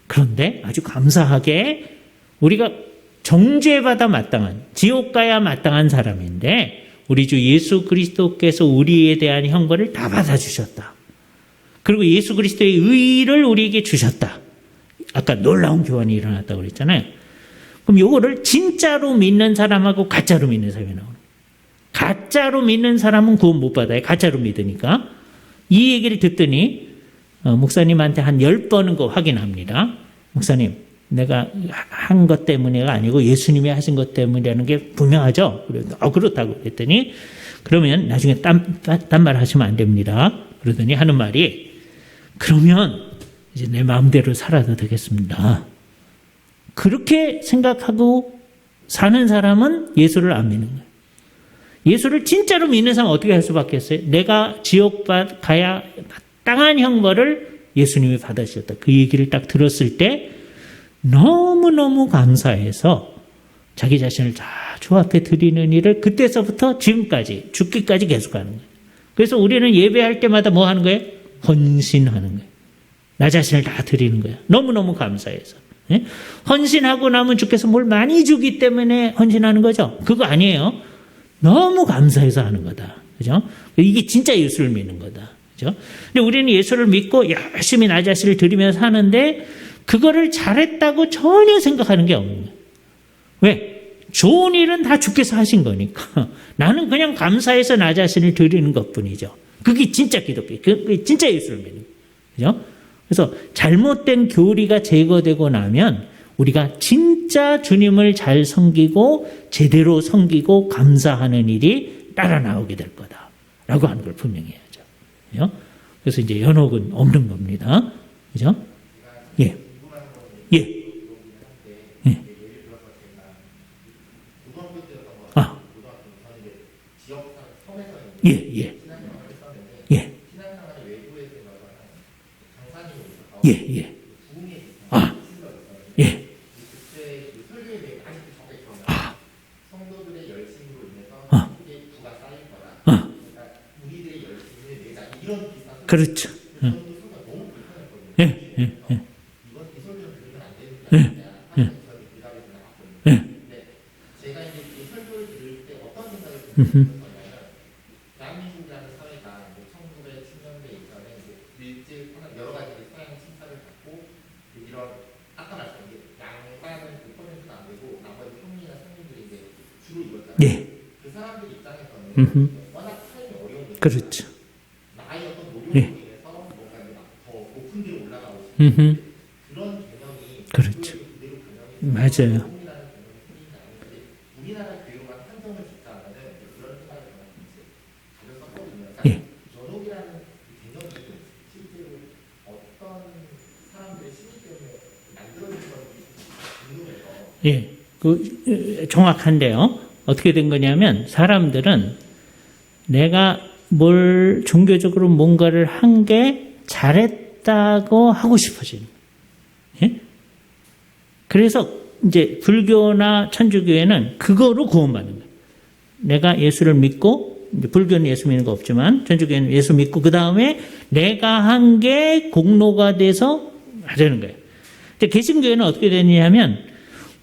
그런데 아주 감사하게 우리가 정죄받아 마땅한, 지옥 가야 마땅한 사람인데 우리 주 예수 그리스도께서 우리에 대한 형벌을 다 받아주셨다. 그리고 예수 그리스도의 의를 우리에게 주셨다. 아까 놀라운 교환이 일어났다고 그랬잖아요. 그럼 요거를 진짜로 믿는 사람하고 가짜로 믿는 사람이 나오는 거예요. 가짜로 믿는 사람은 구원 못 받아요. 가짜로 믿으니까. 이 얘기를 듣더니 목사님한테 한 10번은 그거 확인합니다. 목사님, 내가 한 것 때문에가 아니고 예수님이 하신 것 때문이라는 게 분명하죠? 그렇다고 그랬더니 그러면 나중에 딴 말 하시면 안 됩니다. 그러더니 하는 말이 그러면 이제 내 마음대로 살아도 되겠습니다. 그렇게 생각하고 사는 사람은 예수를 안 믿는 거예요. 예수를 진짜로 믿는 사람은 어떻게 할 수밖에 없어요? 내가 지옥 가야 마땅한 형벌을 예수님이 받으셨다. 그 얘기를 딱 들었을 때 너무너무 감사해서 자기 자신을 다 주 앞에 드리는 일을 그때서부터 지금까지 죽기까지 계속하는 거예요. 그래서 우리는 예배할 때마다 뭐 하는 거예요? 헌신하는 거예요. 나 자신을 다 드리는 거예요. 너무너무 감사해서. 예? 헌신하고 나면 주께서 뭘 많이 주기 때문에 헌신하는 거죠. 그거 아니에요. 너무 감사해서 하는 거다. 그죠? 이게 진짜 예수를 믿는 거다. 그죠? 근데 우리는 예수를 믿고 열심히 나 자신을 드리면서 사는데 그거를 잘했다고 전혀 생각하는 게 없는 거예요. 왜? 좋은 일은 다 주께서 하신 거니까. 나는 그냥 감사해서 나 자신을 드리는 것 뿐이죠. 그게 진짜 기독교. 그게 진짜 예수를 믿는 거예요. 그죠? 그래서 잘못된 교리가 제거되고 나면 우리가 진짜 주님을 잘 섬기고 제대로 섬기고 감사하는 일이 따라 나오게 될 거다라고 하는 걸 분명히 해야죠. 그죠? 그래서 이제 연옥은 없는 겁니다. 그죠? 예. 예. 예. 아. 예, 예. 예. 예, 예. 아. 예. 아. 그렇죠. 예, 예, 예. 예, 예. 예. 제가 이제 이 설교를 들을 때 어떤 생각이 음. 들었냐면 대한민국이라는 사회가 1970년대 이전에 밀집 여러 가지 서양 친사를 받고 이런 아까 말씀드린 양반은 100%도 안 되고 나머지 평민이나 상민들이 이제 주로 이뤘잖아요. 예. 그 사람들 입장에서는 워낙 삶이 어려운 거죠. 그렇죠. 나의 어떤 노력으로 예. 인해서 뭔가 더 높은 데로 올라가고 싶은 그런 개념이 그렇죠. 그대로 반영이 맞아요. 맞아요. 우리나라 교육만 한정을 짓자면은 그런 생각을 저는 자주 썼거든요. 예. 전옥이라는 개념이 실제로 어떤 사람들의 심리 때문에 만들어진 건지 궁금해서. 예, 정확한데요. 어떻게 된 거냐면 사람들은 내가 종교적으로 뭔가를 한 게 잘했다고 하고 싶어지는 거예요. 예? 그래서 이제 불교나 천주교회는 그거로 구원받는 거예요. 내가 예수를 믿고, 이제 불교는 예수 믿는 거 없지만 천주교회는 예수 믿고 그 다음에 내가 한 게 공로가 돼서 하자는 거예요. 근데 개신교회는 어떻게 되느냐면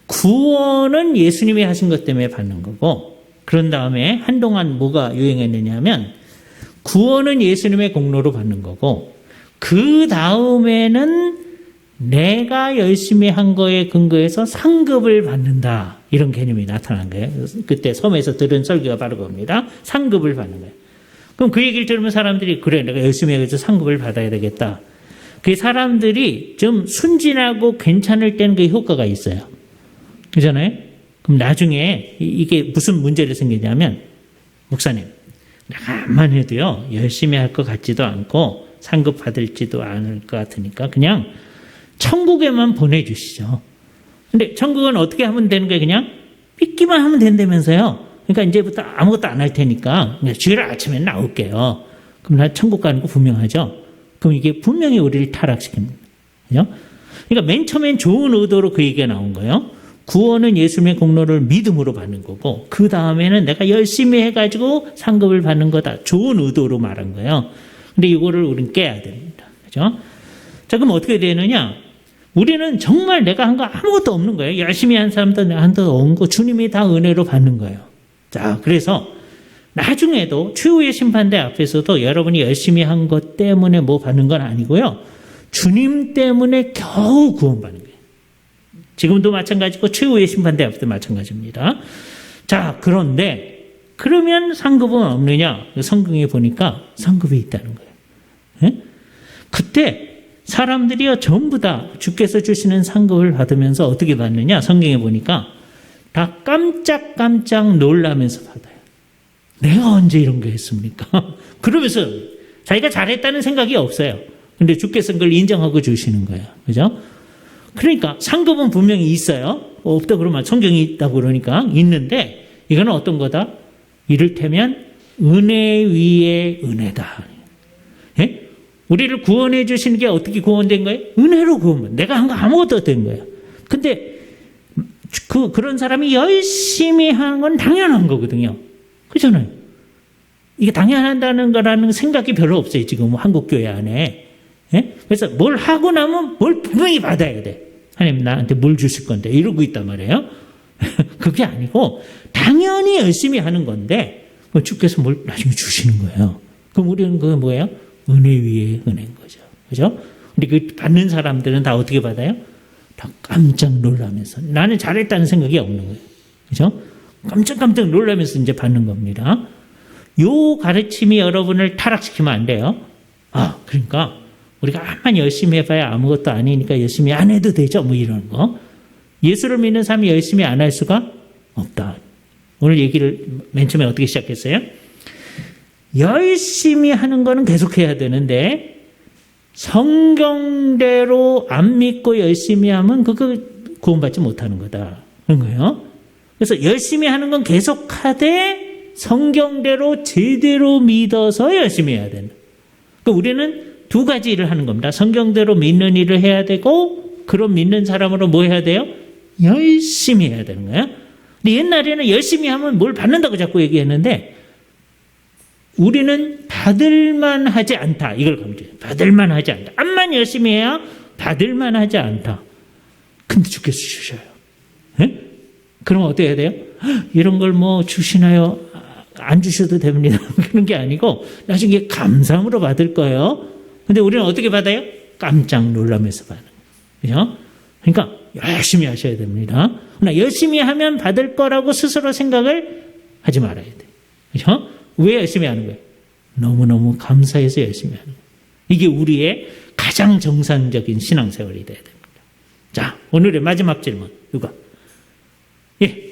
구원은 예수님이 하신 것 때문에 받는 거고, 그런 다음에 한동안 뭐가 유행했느냐 하면 구원은 예수님의 공로로 받는 거고, 그 다음에는 내가 열심히 한 거에 근거해서 상급을 받는다, 이런 개념이 나타난 거예요. 그때 섬에서 들은 설교가 바로 그겁니다. 상급을 받는 거예요. 그럼 그 얘기를 들으면 사람들이 그래, 내가 열심히 해서 상급을 받아야 되겠다. 그 사람들이 좀 순진하고 괜찮을 때는 그 효과가 있어요. 그잖아요? 그럼 나중에 이게 무슨 문제를 생기냐면, 목사님, 나만 해도요, 열심히 할 것 같지도 않고 상급 받을지도 않을 것 같으니까 그냥 천국에만 보내주시죠. 근데 천국은 어떻게 하면 되는 거예요? 그냥 믿기만 하면 된다면서요. 그러니까 이제부터 아무것도 안 할 테니까 주일 아침에 나올게요. 그럼 나 천국 가는 거 분명하죠? 그럼 이게 분명히 우리를 타락시킵니다. 그죠? 그러니까 맨 처음엔 좋은 의도로 그 얘기가 나온 거예요. 구원은 예수님의 공로를 믿음으로 받는 거고, 그 다음에는 내가 열심히 해가지고 상급을 받는 거다. 좋은 의도로 말한 거예요. 근데 이거를 우리는 깨야 됩니다. 그죠? 자, 그럼 어떻게 되느냐? 우리는 정말 내가 한 거 아무것도 없는 거예요. 열심히 한 사람도 내가 한 거 없는 거, 주님이 다 은혜로 받는 거예요. 자, 그래서 나중에도 최후의 심판대 앞에서도 여러분이 열심히 한 것 때문에 뭐 받는 건 아니고요. 주님 때문에 겨우 구원받는 거예요. 지금도 마찬가지고 최후의 심판대 앞에도 마찬가지입니다. 자, 그런데 그러면 상급은 없느냐? 성경에 보니까 상급이 있다는 거예요. 예? 그때 사람들이요 전부 다 주께서 주시는 상급을 받으면서 어떻게 받느냐? 성경에 보니까 다 깜짝깜짝 놀라면서 받아요. 내가 언제 이런 거 했습니까? 그러면서 자기가 잘했다는 생각이 없어요. 근데 주께서 그걸 인정하고 주시는 거예요. 그죠? 그러니까 상급은 분명히 있어요. 없다 그러면 성경이 있다고 그러니까 있는데, 이거는 어떤 거다? 이를테면 은혜 위에 은혜다. 예? 우리를 구원해 주시는 게 어떻게 구원된 거예요? 은혜로 구원받는. 내가 한 거 아무것도 된 거예요. 근데 그런 사람이 열심히 하는 건 당연한 거거든요. 그렇잖아요. 이게 당연하다는 거라는 생각이 별로 없어요. 지금 한국교회 안에. 예? 그래서 뭘 하고 나면 뭘 분명히 받아야 돼. 하나님 나한테 뭘 주실 건데 이러고 있단 말이에요. 그게 아니고 당연히 열심히 하는 건데 주께서 뭘 나중에 주시는 거예요. 그럼 우리는 그게 뭐예요? 은혜 위에 은혜인 거죠. 그죠? 근데 그 받는 사람들은 다 어떻게 받아요? 다 깜짝 놀라면서. 나는 잘했다는 생각이 없는 거예요. 그죠? 깜짝깜짝 놀라면서 이제 받는 겁니다. 요 가르침이 여러분을 타락시키면 안 돼요. 그러니까 우리가 암만 열심히 해봐야 아무것도 아니니까 열심히 안 해도 되죠. 뭐 이런 거. 예수를 믿는 사람이 열심히 안 할 수가 없다. 오늘 얘기를 맨 처음에 어떻게 시작했어요? 열심히 하는 거는 계속해야 되는데 성경대로 안 믿고 열심히 하면 그거 구원받지 못하는 거다. 그런 거예요. 그래서 열심히 하는 건 계속하되 성경대로 제대로 믿어서 열심히 해야 된다. 그러니까 우리는 두 가지 일을 하는 겁니다. 성경대로 믿는 일을 해야 되고, 그런 믿는 사람으로 뭐 해야 돼요? 열심히 해야 되는 거예요. 근데 옛날에는 열심히 하면 뭘 받는다고 자꾸 얘기했는데, 우리는 받을만 하지 않다. 이걸 강조해요. 받을만 하지 않다. 암만 열심히 해야 받을만 하지 않다. 근데 주께서 주셔요. 네? 그럼 어떻게 해야 돼요? 이런 걸 뭐 주시나요? 안 주셔도 됩니다. 그런 게 아니고 나중에 감사함으로 받을 거예요. 근데 우리는 어떻게 받아요? 깜짝 놀라면서 받는 거예요. 그러니까 열심히 하셔야 됩니다. 그러나 열심히 하면 받을 거라고 스스로 생각을 하지 말아야 돼요. 그렇죠? 왜 열심히 하는 거예요? 너무너무 감사해서 열심히 하는 거예요. 이게 우리의 가장 정상적인 신앙생활이 돼야 됩니다. 자, 오늘의 마지막 질문. 누가? 예.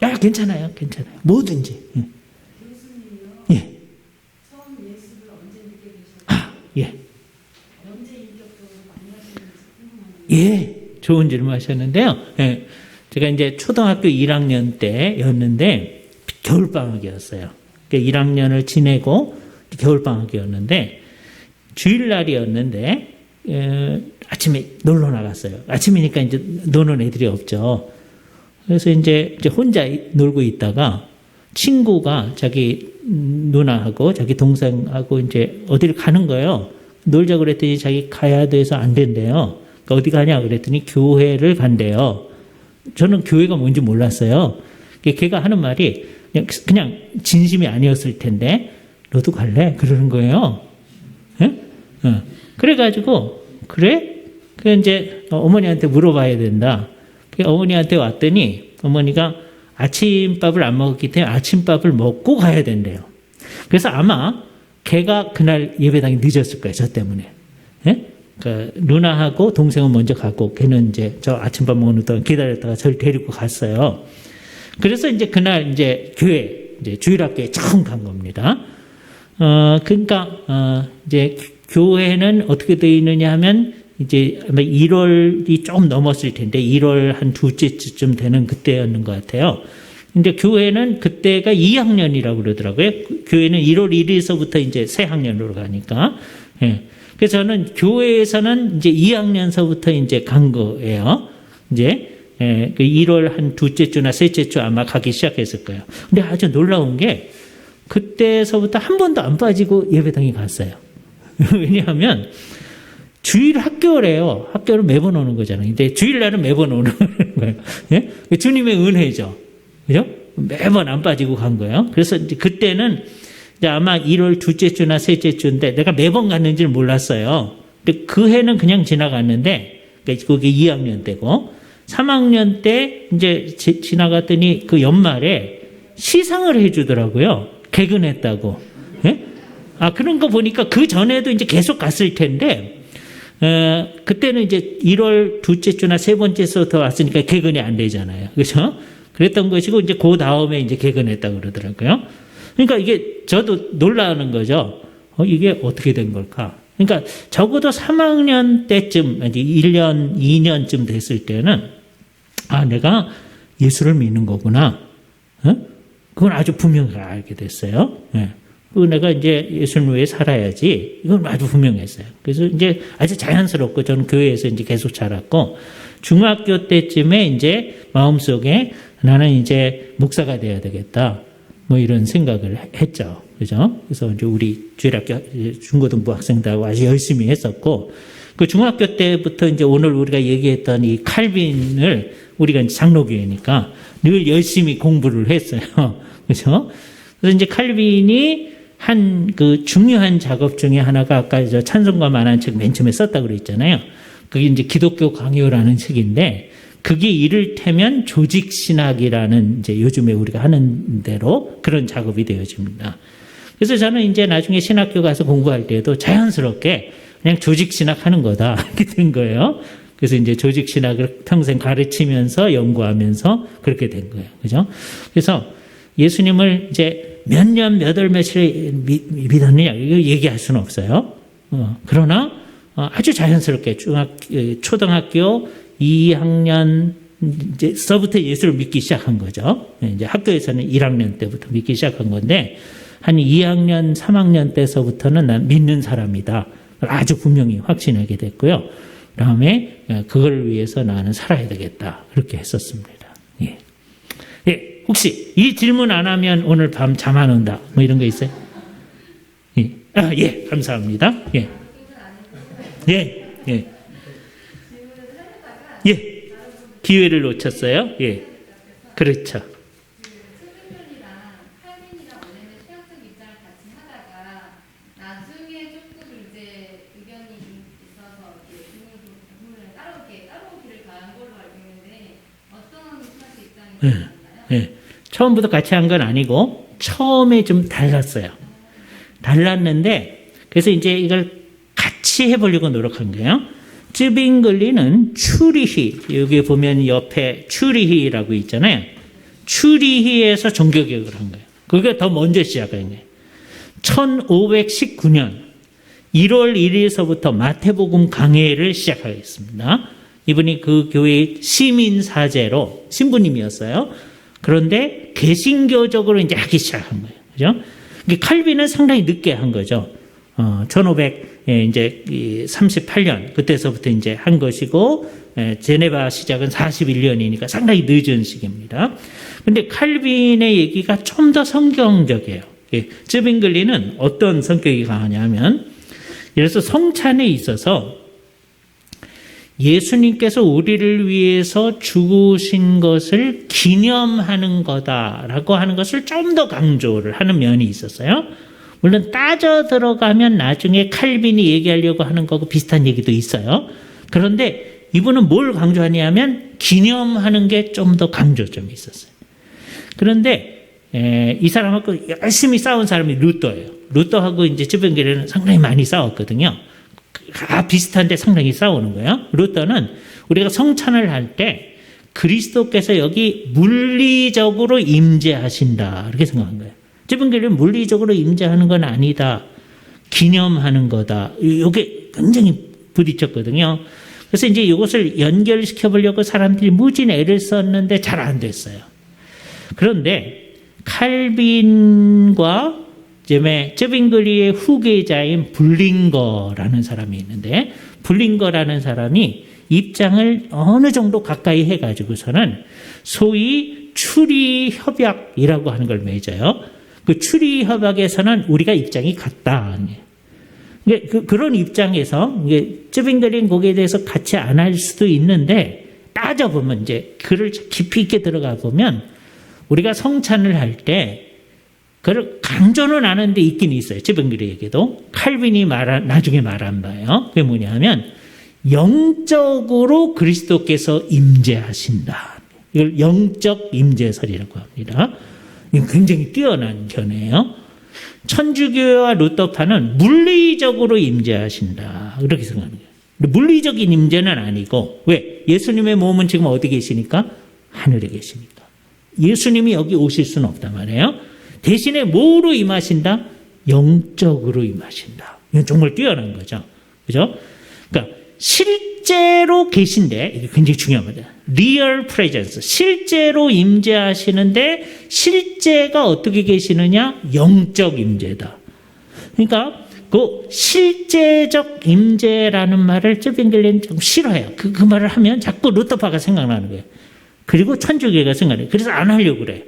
야, 괜찮아요. 괜찮아요. 뭐든지. 예. 예. 아, 예. 예. 좋은 질문 하셨는데요. 예. 제가 이제 초등학교 1학년 때였는데, 겨울방학이었어요. 1학년을 지내고, 겨울방학이었는데, 주일날이었는데, 아침에 놀러 나갔어요. 아침이니까 이제 노는 애들이 없죠. 그래서 이제 혼자 놀고 있다가 친구가 자기 누나하고 자기 동생하고 이제 어디를 가는 거예요. 놀자고 그랬더니 자기 가야 돼서 안 된대요. 그러니까 어디 가냐 그랬더니 교회를 간대요. 저는 교회가 뭔지 몰랐어요. 걔가 하는 말이 그냥 진심이 아니었을 텐데 너도 갈래? 그러는 거예요. 예? 그래가지고 그래? 그 이제 어머니한테 물어봐야 된다. 어머니한테 왔더니 어머니가 아침밥을 안 먹었기 때문에 아침밥을 먹고 가야 된대요. 그래서 아마 걔가 그날 예배당이 늦었을 거예요. 저 때문에. 예? 그러니까 누나하고 동생은 먼저 가고 걔는 이제 저 아침밥 먹는 동안 기다렸다가 저를 데리고 갔어요. 그래서 이제 그날 이제 교회, 이제 주일학교에 처음 간 겁니다. 그러니까, 이제 교회는 어떻게 되어 있느냐 하면 이제 아마 1월이 조금 넘었을 텐데 1월 한 둘째 주쯤 되는 그때였는 것 같아요. 근데 교회는 그때가 2학년이라고 그러더라고요. 교회는 1월 1일서부터 이제 새 학년으로 가니까. 예. 그래서 저는 교회에서는 이제 2학년서부터 이제 간 거예요. 이제, 예, 그 1월 한 둘째 주나 셋째 주 아마 가기 시작했을 거예요. 근데 아주 놀라운 게 그때서부터 한 번도 안 빠지고 예배당에 갔어요. 왜냐하면 주일 학교래요. 학교를 매번 오는 거잖아요. 근데 주일날은 매번 오는 거예요. 예? 주님의 은혜죠. 그죠? 매번 안 빠지고 간 거예요. 그래서 이제 그때는 이제 아마 1월 둘째 주나 셋째 주인데 내가 매번 갔는지는 몰랐어요. 근데 그 해는 그냥 지나갔는데, 그러니까 그게 2학년 때고, 3학년 때 이제 지나갔더니 그 연말에 시상을 해주더라고요. 개근했다고. 예? 아, 그런 거 보니까 그 전에도 이제 계속 갔을 텐데, 그때는 이제 1월 둘째 주나 세 번째 주부터 왔으니까 개근이 안 되잖아요. 그죠? 그랬던 것이고, 이제 그 다음에 이제 개근했다고 그러더라고요. 그러니까 이게 저도 놀라는 거죠. 이게 어떻게 된 걸까? 그러니까 적어도 3학년 때쯤, 이제 1년, 2년쯤 됐을 때는, 아, 내가 예수를 믿는 거구나. 그건 아주 분명히 알게 됐어요. 예. 그리고 내가 이제 예수를 위해 살아야지. 이건 아주 분명했어요. 그래서 이제 아주 자연스럽고 저는 교회에서 이제 계속 자랐고, 중학교 때쯤에 이제 마음속에 나는 이제 목사가 돼야 되겠다. 뭐 이런 생각을 했죠. 그죠? 그래서 이제 우리 주일학교 중고등부 학생들하고 아주 열심히 했었고, 그 중학교 때부터 이제 오늘 우리가 얘기했던 이 칼빈을 우리가 이제 장로교회니까 늘 열심히 공부를 했어요. 그죠? 그래서 이제 칼빈이 한 그 중요한 작업 중에 하나가 아까 저 찬송가 만한 책 맨 처음에 썼다고 그랬잖아요. 그게 이제 기독교 강요라는 책인데, 그게 이를테면 조직신학이라는 이제 요즘에 우리가 하는 대로 그런 작업이 되어집니다. 그래서 저는 이제 나중에 신학교 가서 공부할 때도 자연스럽게 그냥 조직신학 하는 거다. 이렇게 된 거예요. 그래서 이제 조직신학을 평생 가르치면서 연구하면서 그렇게 된 거예요. 그죠? 그래서 예수님을 이제 몇 년, 몇 월, 며칠에 믿었느냐, 이거 얘기할 수는 없어요. 그러나 아주 자연스럽게 초등학교 2학년 이제서부터 예수를 믿기 시작한 거죠. 이제 학교에서는 1학년 때부터 믿기 시작한 건데, 한 2학년, 3학년 때서부터는 난 믿는 사람이다. 아주 분명히 확신하게 됐고요. 그 다음에 그걸 위해서 나는 살아야 되겠다. 그렇게 했었습니다. 예. 예. 혹시 이 질문 안 하면 오늘 밤 잠 안 온다. 뭐 이런 거 있어요? 예. 아, 예. 감사합니다. 예. 예. 예. 예. 기회를 놓쳤어요. 예. 그렇죠. 예. 처음부터 같이 한 건 아니고 처음에 좀 달랐어요. 달랐는데 그래서 이제 이걸 같이 해보려고 노력한 거예요. 쯔빙글리는 추리히, 여기 보면 옆에 추리히라고 있잖아요. 추리히에서 종교개혁을 한 거예요. 그게 더 먼저 시작한 거예요. 1519년 1월 1일서부터 마태복음 강해를 시작하겠습니다. 이분이 그 교회의 시민사제로 신부님이었어요. 그런데 개신교적으로 이제 하기 시작한 거예요. 그죠? 칼빈은 상당히 늦게 한 거죠. 1538년 그때서부터 이제 한 것이고, 제네바 시작은 41년이니까 상당히 늦은 시기입니다. 근데 칼빈의 얘기가 좀 더 성경적이에요. 쯔빙글리는 어떤 성격이 강하냐면, 예를 들어서 성찬에 있어서 예수님께서 우리를 위해서 죽으신 것을 기념하는 거다라고 하는 것을 좀 더 강조를 하는 면이 있었어요. 물론 따져 들어가면 나중에 칼빈이 얘기하려고 하는 거고 비슷한 얘기도 있어요. 그런데 이분은 뭘 강조하냐면 기념하는 게 좀 더 강조점이 있었어요. 그런데 이 사람하고 열심히 싸운 사람이 루터예요. 루터하고 이제 쯔빙글리는 상당히 많이 싸웠거든요. 비슷한데 상당히 싸우는 거예요. 루터는 우리가 성찬을 할 때 그리스도께서 여기 물리적으로 임재하신다 이렇게 생각한 거예요. 쯔빙글리는 물리적으로 임재하는 건 아니다. 기념하는 거다. 이게 굉장히 부딪혔거든요. 그래서 이제 이것을 연결시켜 보려고 사람들이 무진 애를 썼는데 잘 안 됐어요. 그런데 칼빈과 쯔빙글리의 후계자인 불링거라는 사람이 있는데, 불링거라는 사람이 입장을 어느 정도 가까이 해가지고서는 소위 추리협약이라고 하는 걸 맺어요. 그 추리협약에서는 우리가 입장이 같다. 그런 입장에서 쯔빙글리는 거기에 대해서 같이 안 할 수도 있는데, 따져보면 이제 글을 깊이 있게 들어가 보면 우리가 성찬을 할 때 그걸 강조는 안 하는데 있긴 있어요. 쯔빙글리에게도. 칼빈이 나중에 말한 바예요. 그게 뭐냐면 영적으로 그리스도께서 임재하신다. 이걸 영적 임재설이라고 합니다. 이건 굉장히 뛰어난 견해예요. 천주교와 루터파는 물리적으로 임재하신다. 그렇게 생각하는 거예요. 물리적인 임재는 아니고, 왜? 예수님의 몸은 지금 어디 계시니까? 하늘에 계시니까. 예수님이 여기 오실 수는 없단 말이에요. 대신에 뭐로 임하신다? 영적으로 임하신다. 이건 정말 뛰어난 거죠. 그죠? 그러니까 실제로 계신데, 이게 굉장히 중요합니다. Real presence. 실제로 임재하시는데, 실제가 어떻게 계시느냐? 영적 임재다. 그러니까 그 실제적 임재라는 말을 쯔빙글리는 좀 싫어해요. 그 말을 하면 자꾸 루터파가 생각나는 거예요. 그리고 천주교가 생각해요. 그래서 안 하려고 그래.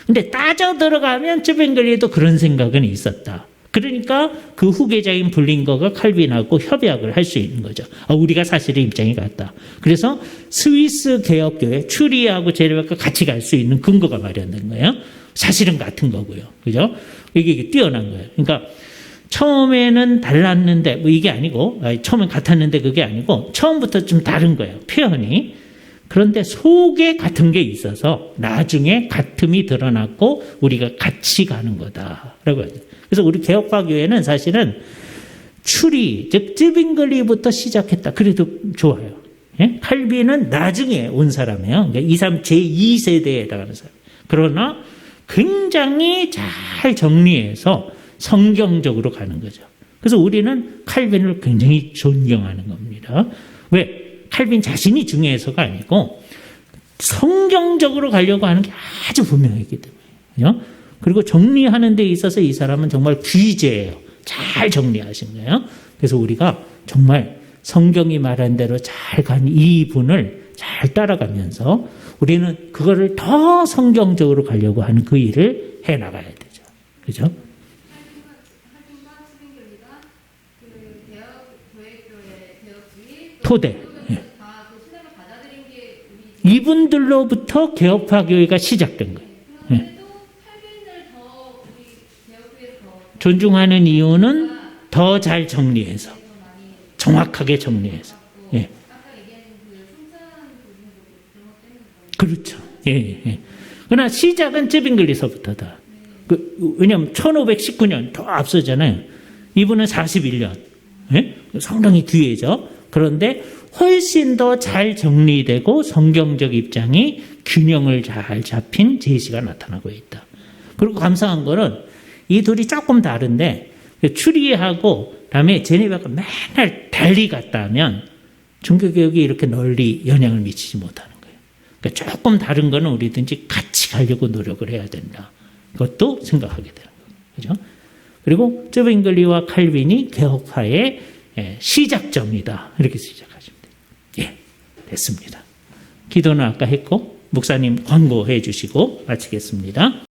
근데 따져 들어가면 쯔빙글리도 그런 생각은 있었다. 그러니까 그 후계자인 불링거가 칼빈하고 협약을 할 수 있는 거죠. 우리가 사실의 입장이 같다. 그래서 스위스 개혁교회 추리하고 제네바가 같이 갈 수 있는 근거가 마련된 거예요. 사실은 같은 거고요. 그죠? 이게 뛰어난 거예요. 그러니까 처음에는 달랐는데 뭐 이게 아니고, 처음엔 같았는데 그게 아니고 처음부터 좀 다른 거예요. 표현이. 그런데 속에 같은 게 있어서 나중에 같음이 드러났고 우리가 같이 가는 거다라고 하죠. 그래서 우리 개혁파 교회는 사실은 추리, 즉 쯔빙글리부터 시작했다. 그래도 좋아요. 예? 칼빈은 나중에 온 사람이에요. 그러니까 제2세대에 해당하는 사람. 그러나 굉장히 잘 정리해서 성경적으로 가는 거죠. 그래서 우리는 칼빈을 굉장히 존경하는 겁니다. 왜? 칼빈 자신이 중요해서가 아니고 성경적으로 가려고 하는 게 아주 분명했기 때문에요. 그리고 정리하는 데 있어서 이 사람은 정말 귀재예요. 잘 정리하신 거예요. 그래서 우리가 정말 성경이 말한 대로 잘 간 이분을 잘 따라가면서 우리는 그거를 더 성경적으로 가려고 하는 그 일을 해나가야 되죠. 그죠? 토대. 이분들로부터 개혁파 교회가 시작된 거예요. 예. 존중하는 이유는 더 잘 정리해서, 정확하게 정리해서. 예. 그렇죠. 예, 예. 그러나 시작은 쯔빙글리서부터다. 왜냐하면 1519년 더 앞서잖아요. 이분은 41년. 예? 상당히 뒤에죠. 그런데 훨씬 더 잘 정리되고 성경적 입장이 균형을 잘 잡힌 제시가 나타나고 있다. 그리고 감사한 거는 이 둘이 조금 다른데 추리하고 그다음에 제네바가 맨날 달리 갔다 하면 종교개혁이 이렇게 널리 영향을 미치지 못하는 거예요. 그러니까 조금 다른 거는 우리든지 같이 가려고 노력을 해야 된다. 그것도 생각하게 되는 거예요. 그죠? 그리고 쯔빙글리와 칼빈이 개혁파의 시작점이다. 이렇게 시작하시면 돼요. 예, 됐습니다. 기도는 아까 했고 목사님 권고해 주시고 마치겠습니다.